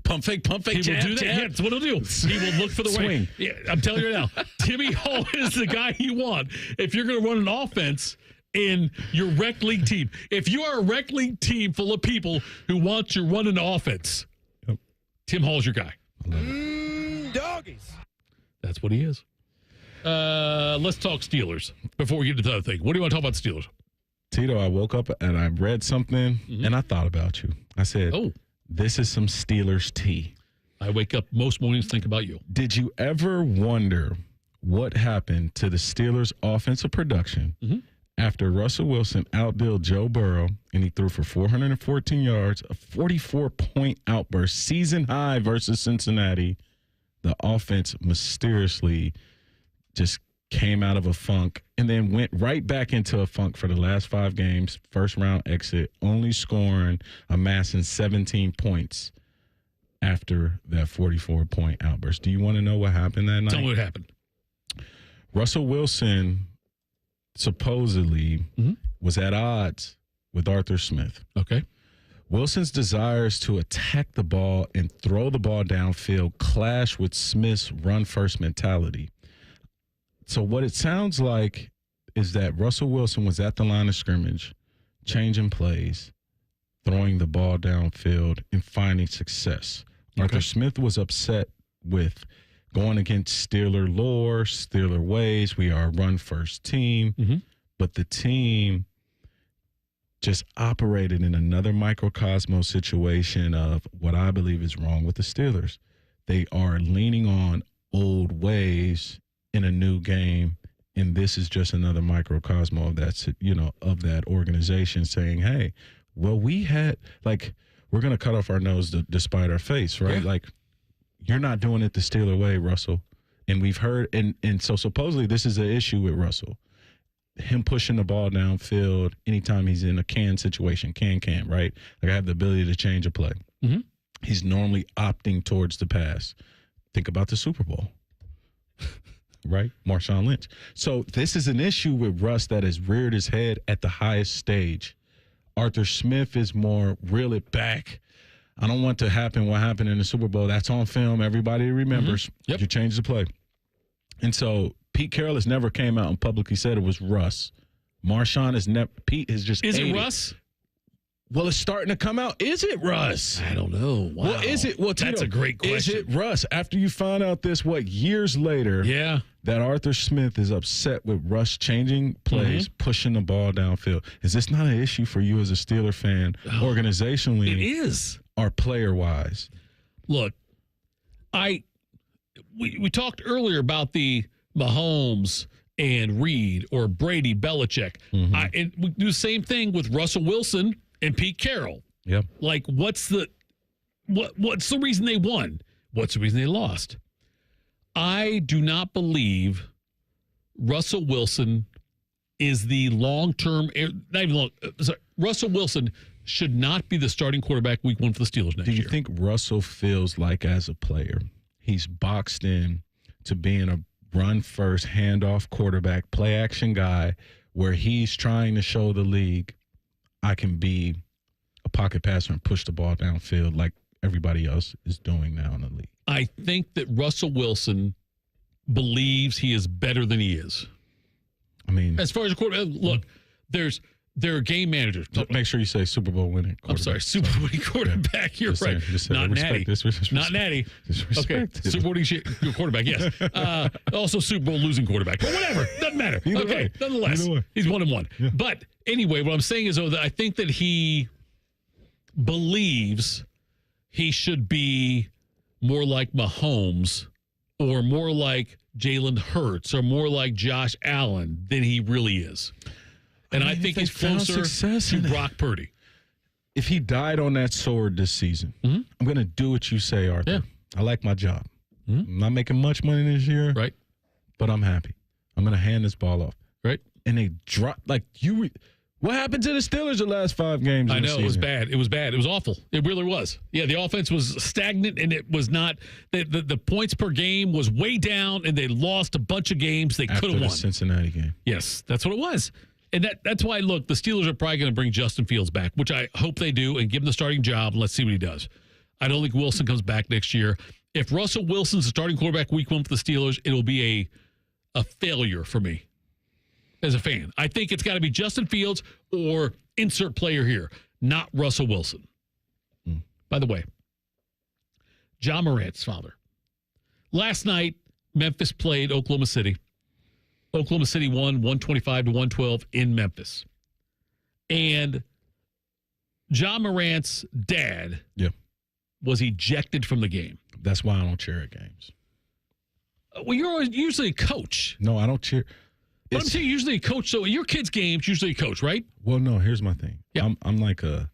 Pump fake, he will do that. Yeah, that's what he'll do. He will look for the swing. Yeah, I'm telling you right now. Timmy Hall is the guy you want if you're going to run an offense in your rec league team. If you are a rec league team full of people who want you running an offense, Tim Hall's your guy. Doggies. That's what he is. Let's talk Steelers before we get to the other thing. What do you want to talk about the Steelers? Tito, I woke up and I read something and I thought about you. I said, this is some Steelers tea. I wake up most mornings think about you. Did you ever wonder what happened to the Steelers' offensive production after Russell Wilson outdid Joe Burrow and he threw for 414 yards, a 44-point outburst, season high versus Cincinnati? The offense mysteriously just came out of a funk and then went right back into a funk for the last 5 games, first round exit, only scoring, amassing 17 points after that 44-point outburst. Do you want to know what happened that night? Tell me what happened. Russell Wilson supposedly was at odds with Arthur Smith. Okay. Wilson's desires to attack the ball and throw the ball downfield clash with Smith's run-first mentality. So what it sounds like is that Russell Wilson was at the line of scrimmage, changing plays, throwing the ball downfield, and finding success. Okay. Arthur Smith was upset with going against Steeler lore, Steeler ways. We are a run-first team. But the team just operated in another microcosmos situation of what I believe is wrong with the Steelers. They are leaning on old ways in a new game, and this is just another microcosm of that, of that organization saying, hey, well, we had, we're going to cut off our nose despite our face, right? Yeah. You're not doing it the Steeler way, Russell. And we've heard, and so supposedly this is an issue with Russell. Him pushing the ball downfield anytime he's in a can situation, right? I have the ability to change a play. He's normally opting towards the pass. Think about the Super Bowl. Right? Marshawn Lynch. So this is an issue with Russ that has reared his head at the highest stage. Arthur Smith is more reel it back. I don't want to happen what happened in the Super Bowl. That's on film. Everybody remembers. You change the play. And so Pete Carroll has never came out and publicly said it was Russ. Marshawn has never. Pete has just. Is it Russ? Well, it's starting to come out. Is it Russ? I don't know. Wow. Well, is it? Well, Tito, that's a great question. Is it Russ? After you find out this, years later? Yeah. That Arthur Smith is upset with Russ changing plays, pushing the ball downfield. Is this not an issue for you as a Steeler fan, organizationally? It is. Or player-wise? Look, we talked earlier about the Mahomes and Reed or Brady, Belichick. And we do the same thing with Russell Wilson and Pete Carroll. Yep. Like, what's the reason they won? What's the reason they lost? I do not believe Russell Wilson is the long-term. Russell Wilson should not be the starting quarterback week 1 for the Steelers next year. Do you think Russell feels like, as a player, he's boxed in to being a run-first, handoff quarterback, play-action guy, where he's trying to show the league, I can be a pocket passer and push the ball downfield like everybody else is doing now in the league? I think that Russell Wilson believes he is better than he is. I mean, as far as a quarterback, look, there are game managers. Make sure you say Super Bowl winning quarterback. I'm sorry, Super Bowl winning quarterback. You're right. Not Natty. Not Natty. Okay, Super Bowl winning quarterback, yes. Also Super Bowl losing quarterback. But whatever. Doesn't matter. Okay, nonetheless, he's 1-1. Yeah. But anyway, what I'm saying is, though, that I think that he believes he should be more like Mahomes or more like Jalen Hurts or more like Josh Allen than he really is. And I think he's closer to Brock Purdy. If he died on that sword this season, I'm going to do what you say, Arthur. Yeah. I like my job. I'm not making much money this year. Right. But I'm happy. I'm going to hand this ball off. Right. And they drop, what happened to the Steelers the last 5 games? I know, it was bad. It was bad. It was awful. It really was. Yeah, the offense was stagnant, and it was not the points per game was way down, and they lost a bunch of games they could have won. After the Cincinnati game. Yes, that's what it was. And that's why, look, the Steelers are probably going to bring Justin Fields back, which I hope they do, and give him the starting job, and let's see what he does. I don't think Wilson comes back next year. If Russell Wilson's the starting quarterback week 1 for the Steelers, it'll be a failure for me as a fan. I think it's got to be Justin Fields or insert player here, not Russell Wilson. By the way, John Morant's father. Last night, Memphis played Oklahoma City. Oklahoma City won 125-112 in Memphis. And John Morant's dad was ejected from the game. That's why I don't cheer at games. Well, you're usually a coach. No, I don't cheer. But I'm saying usually a coach. So your kids' games, usually a coach, right? Well, no, here's my thing. Yeah. I'm like I'm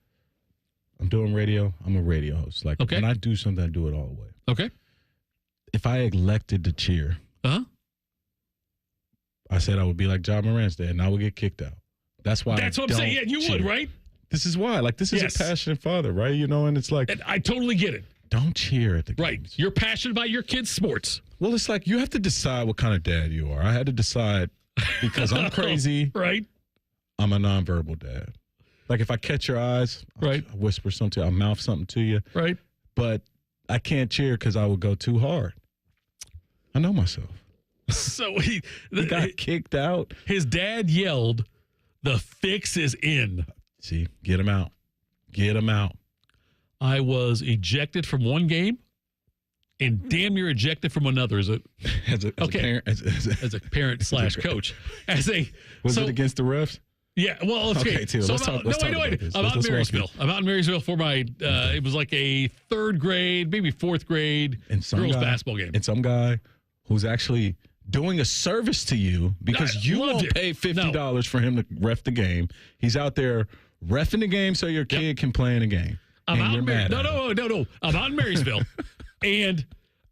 doing radio. I'm a radio host. Like, when I do something, I do it all the way. Okay. If I elected to cheer, I said I would be like John Morant's dad, and I would get kicked out. That's why. That's what I'm saying. Yeah, you would, right? This is why. Like, this is a passionate father, right? You know, and it's like. And I totally get it. Don't cheer at the games. Right. You're passionate about your kids' sports. Well, it's like you have to decide what kind of dad you are. I had to decide because I'm crazy. Right. I'm a nonverbal dad. Like, if I catch your eyes, I whisper something, I'll mouth something to you. Right. But I can't cheer because I would go too hard. I know myself. So he got kicked out. His dad yelled, "The fix is in." See, get him out. Get him out. I was ejected from one game and damn near ejected from another as a parent, as a parent slash coach. Was it against the refs? Yeah, well, okay. Too. So I'm out in Marysville. I'm out in Marysville for my. It was like a 3rd grade, maybe 4th grade girls basketball game. And some guy who's actually doing a service to you because you won't pay $50 for him to ref the game. He's out there reffing the game so your kid can play in the game. I'm out in No. I'm out in Marysville, and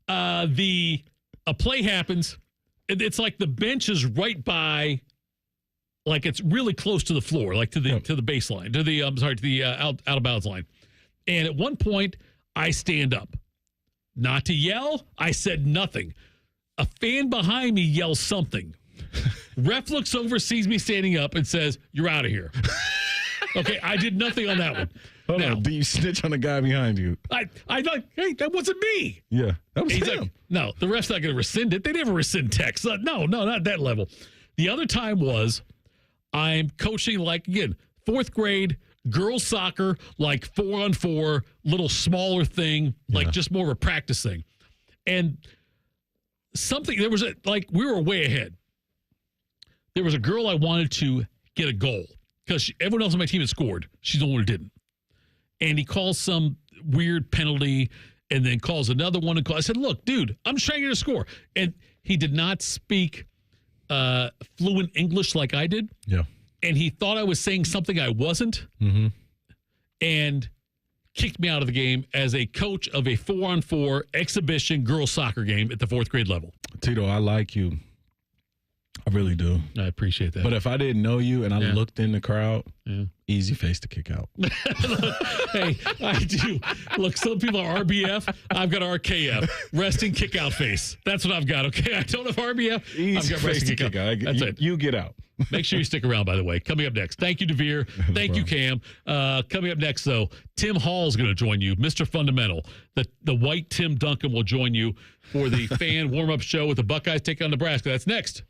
a play happens. It's like the bench is right by, like it's really close to the floor, like to the baseline, to the out of bounds line. And at one point, I stand up, not to yell. I said nothing. A fan behind me yells something. Ref looks over, sees me standing up, and says, "You're out of here." Okay, I did nothing on that one. Hold Now, on. Do you snitch on the guy behind you? I like, hey, that wasn't me. Yeah, that was He's him. like, no, the ref's not going to rescind it. They never rescind texts. No, not that level. The other time was I'm coaching, like, again, 4th grade girls soccer, like 4-on-4, little smaller thing, like just more of a practice thing. And there was we were way ahead. There was a girl I wanted to get a goal because everyone else on my team had scored. She's the one who didn't. And he calls some weird penalty and then calls another one. I said, look, dude, I'm just trying to get a score. And he did not speak fluent English like I did. Yeah. And he thought I was saying something I wasn't. Mm-hmm. And kicked me out of the game as a coach of a 4-on-4 exhibition girls soccer game at the 4th grade level. Tito, I like you. I really do. I appreciate that. But if I didn't know you and I looked in the crowd, easy face to kick out. Hey, I do. Look, some people are RBF. I've got RKF. Resting kick out face. That's what I've got, okay? I don't have RBF. Easy I've got face resting to kick out. kick out. That's it. You get out. Make sure you stick around, by the way. Coming up next. Thank you, Devier. Thank you, Cam. Coming up next, though, Tim Hall is going to join you, Mr. Fundamental. The white Tim Duncan will join you for the fan warm-up show with the Buckeyes take on Nebraska. That's next.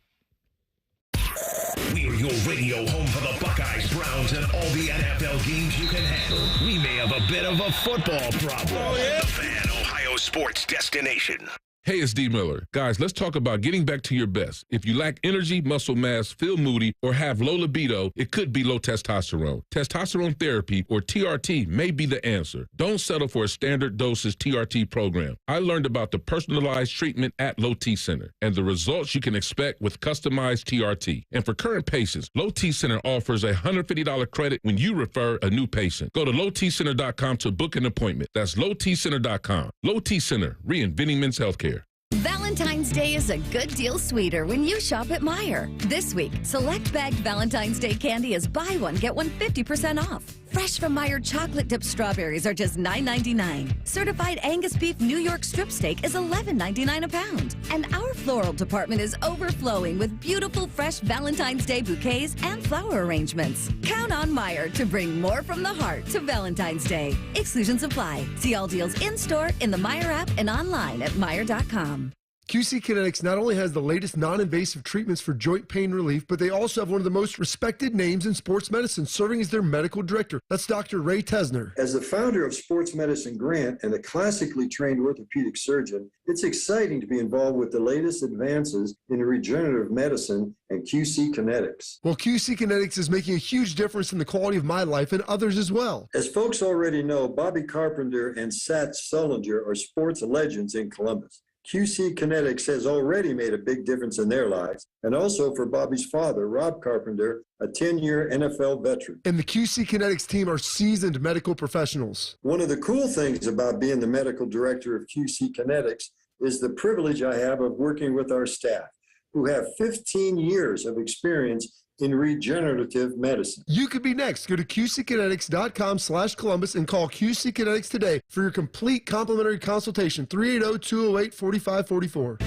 We're your radio home for the Buckeyes, Browns, and all the NFL games you can handle. We may have a bit of a football problem. Oh, yeah? The Fan, Ohio sports destination. Hey, it's D. Miller. Guys, let's talk about getting back to your best. If you lack energy, muscle mass, feel moody, or have low libido, it could be low testosterone. Testosterone therapy, or TRT, may be the answer. Don't settle for a standard dosage TRT program. I learned about the personalized treatment at Low T Center and the results you can expect with customized TRT. And for current patients, Low T Center offers a $150 credit when you refer a new patient. Go to lowtcenter.com to book an appointment. That's lowtcenter.com. Low T Center, reinventing men's healthcare. Valentine's Day is a good deal sweeter when you shop at Meijer. This week, select bagged Valentine's Day candy is buy one, get one 50% off. Fresh from Meijer chocolate dipped strawberries are just $9.99. Certified Angus beef New York strip steak is $11.99 a pound. And our floral department is overflowing with beautiful fresh Valentine's Day bouquets and flower arrangements. Count on Meijer to bring more from the heart to Valentine's Day. Exclusions apply. See all deals in-store, in the Meijer app, and online at Meijer.com. QC Kinetics not only has the latest non-invasive treatments for joint pain relief, but they also have one of the most respected names in sports medicine, serving as their medical director. That's Dr. Ray Tesner. As the founder of Sports Medicine Grant and a classically trained orthopedic surgeon, it's exciting to be involved with the latest advances in regenerative medicine and QC Kinetics. Well, QC Kinetics is making a huge difference in the quality of my life and others as well. As folks already know, Bobby Carpenter and Sat Sullinger are sports legends in Columbus. QC Kinetics has already made a big difference in their lives, and also for Bobby's father, Rob Carpenter, a 10-year NFL veteran. And the QC Kinetics team are seasoned medical professionals. One of the cool things about being the medical director of QC Kinetics is the privilege I have of working with our staff, who have 15 years of experience in regenerative medicine. You could be next. Go to QCkinetics.com/Columbus and call QC Kinetics today for your complete complimentary consultation. 380-208-4544.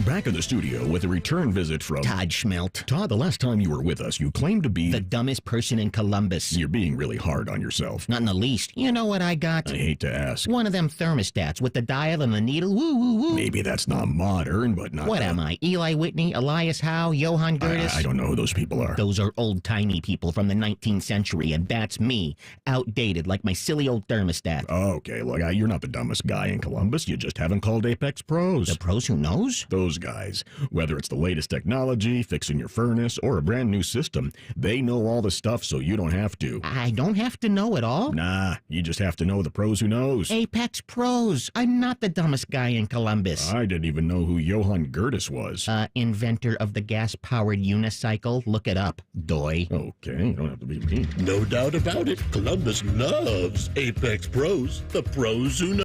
Back in the studio with a return visit from Todd Schmelt. Todd, the last time you were with us, you claimed to be the dumbest person in Columbus. You're being really hard on yourself. Not in the least. You know what I got? I hate to ask. One of them thermostats with the dial and the needle. Woo, woo, woo. Maybe that's not modern, but not... What am I? Eli Whitney, Elias Howe, Johann Gertis? I don't know who those people are. Those are old-timey people from the 19th century, and that's me. Outdated, like my silly old thermostat. Okay, look, you're not the dumbest guy in Columbus. You just haven't called Apex Pros. The pros who knows? Those guys. Whether it's the latest technology, fixing your furnace, or a brand new system, they know all the stuff so you don't have to. I don't have to know it all? Nah, you just have to know the pros who knows. Apex Pros. I'm not the dumbest guy in Columbus. I didn't even know who Johann Gertis was. Inventor of the gas-powered unicycle. Look it up, doy. Okay, you don't have to be me. No doubt about it. Columbus loves Apex Pros, the pros who know.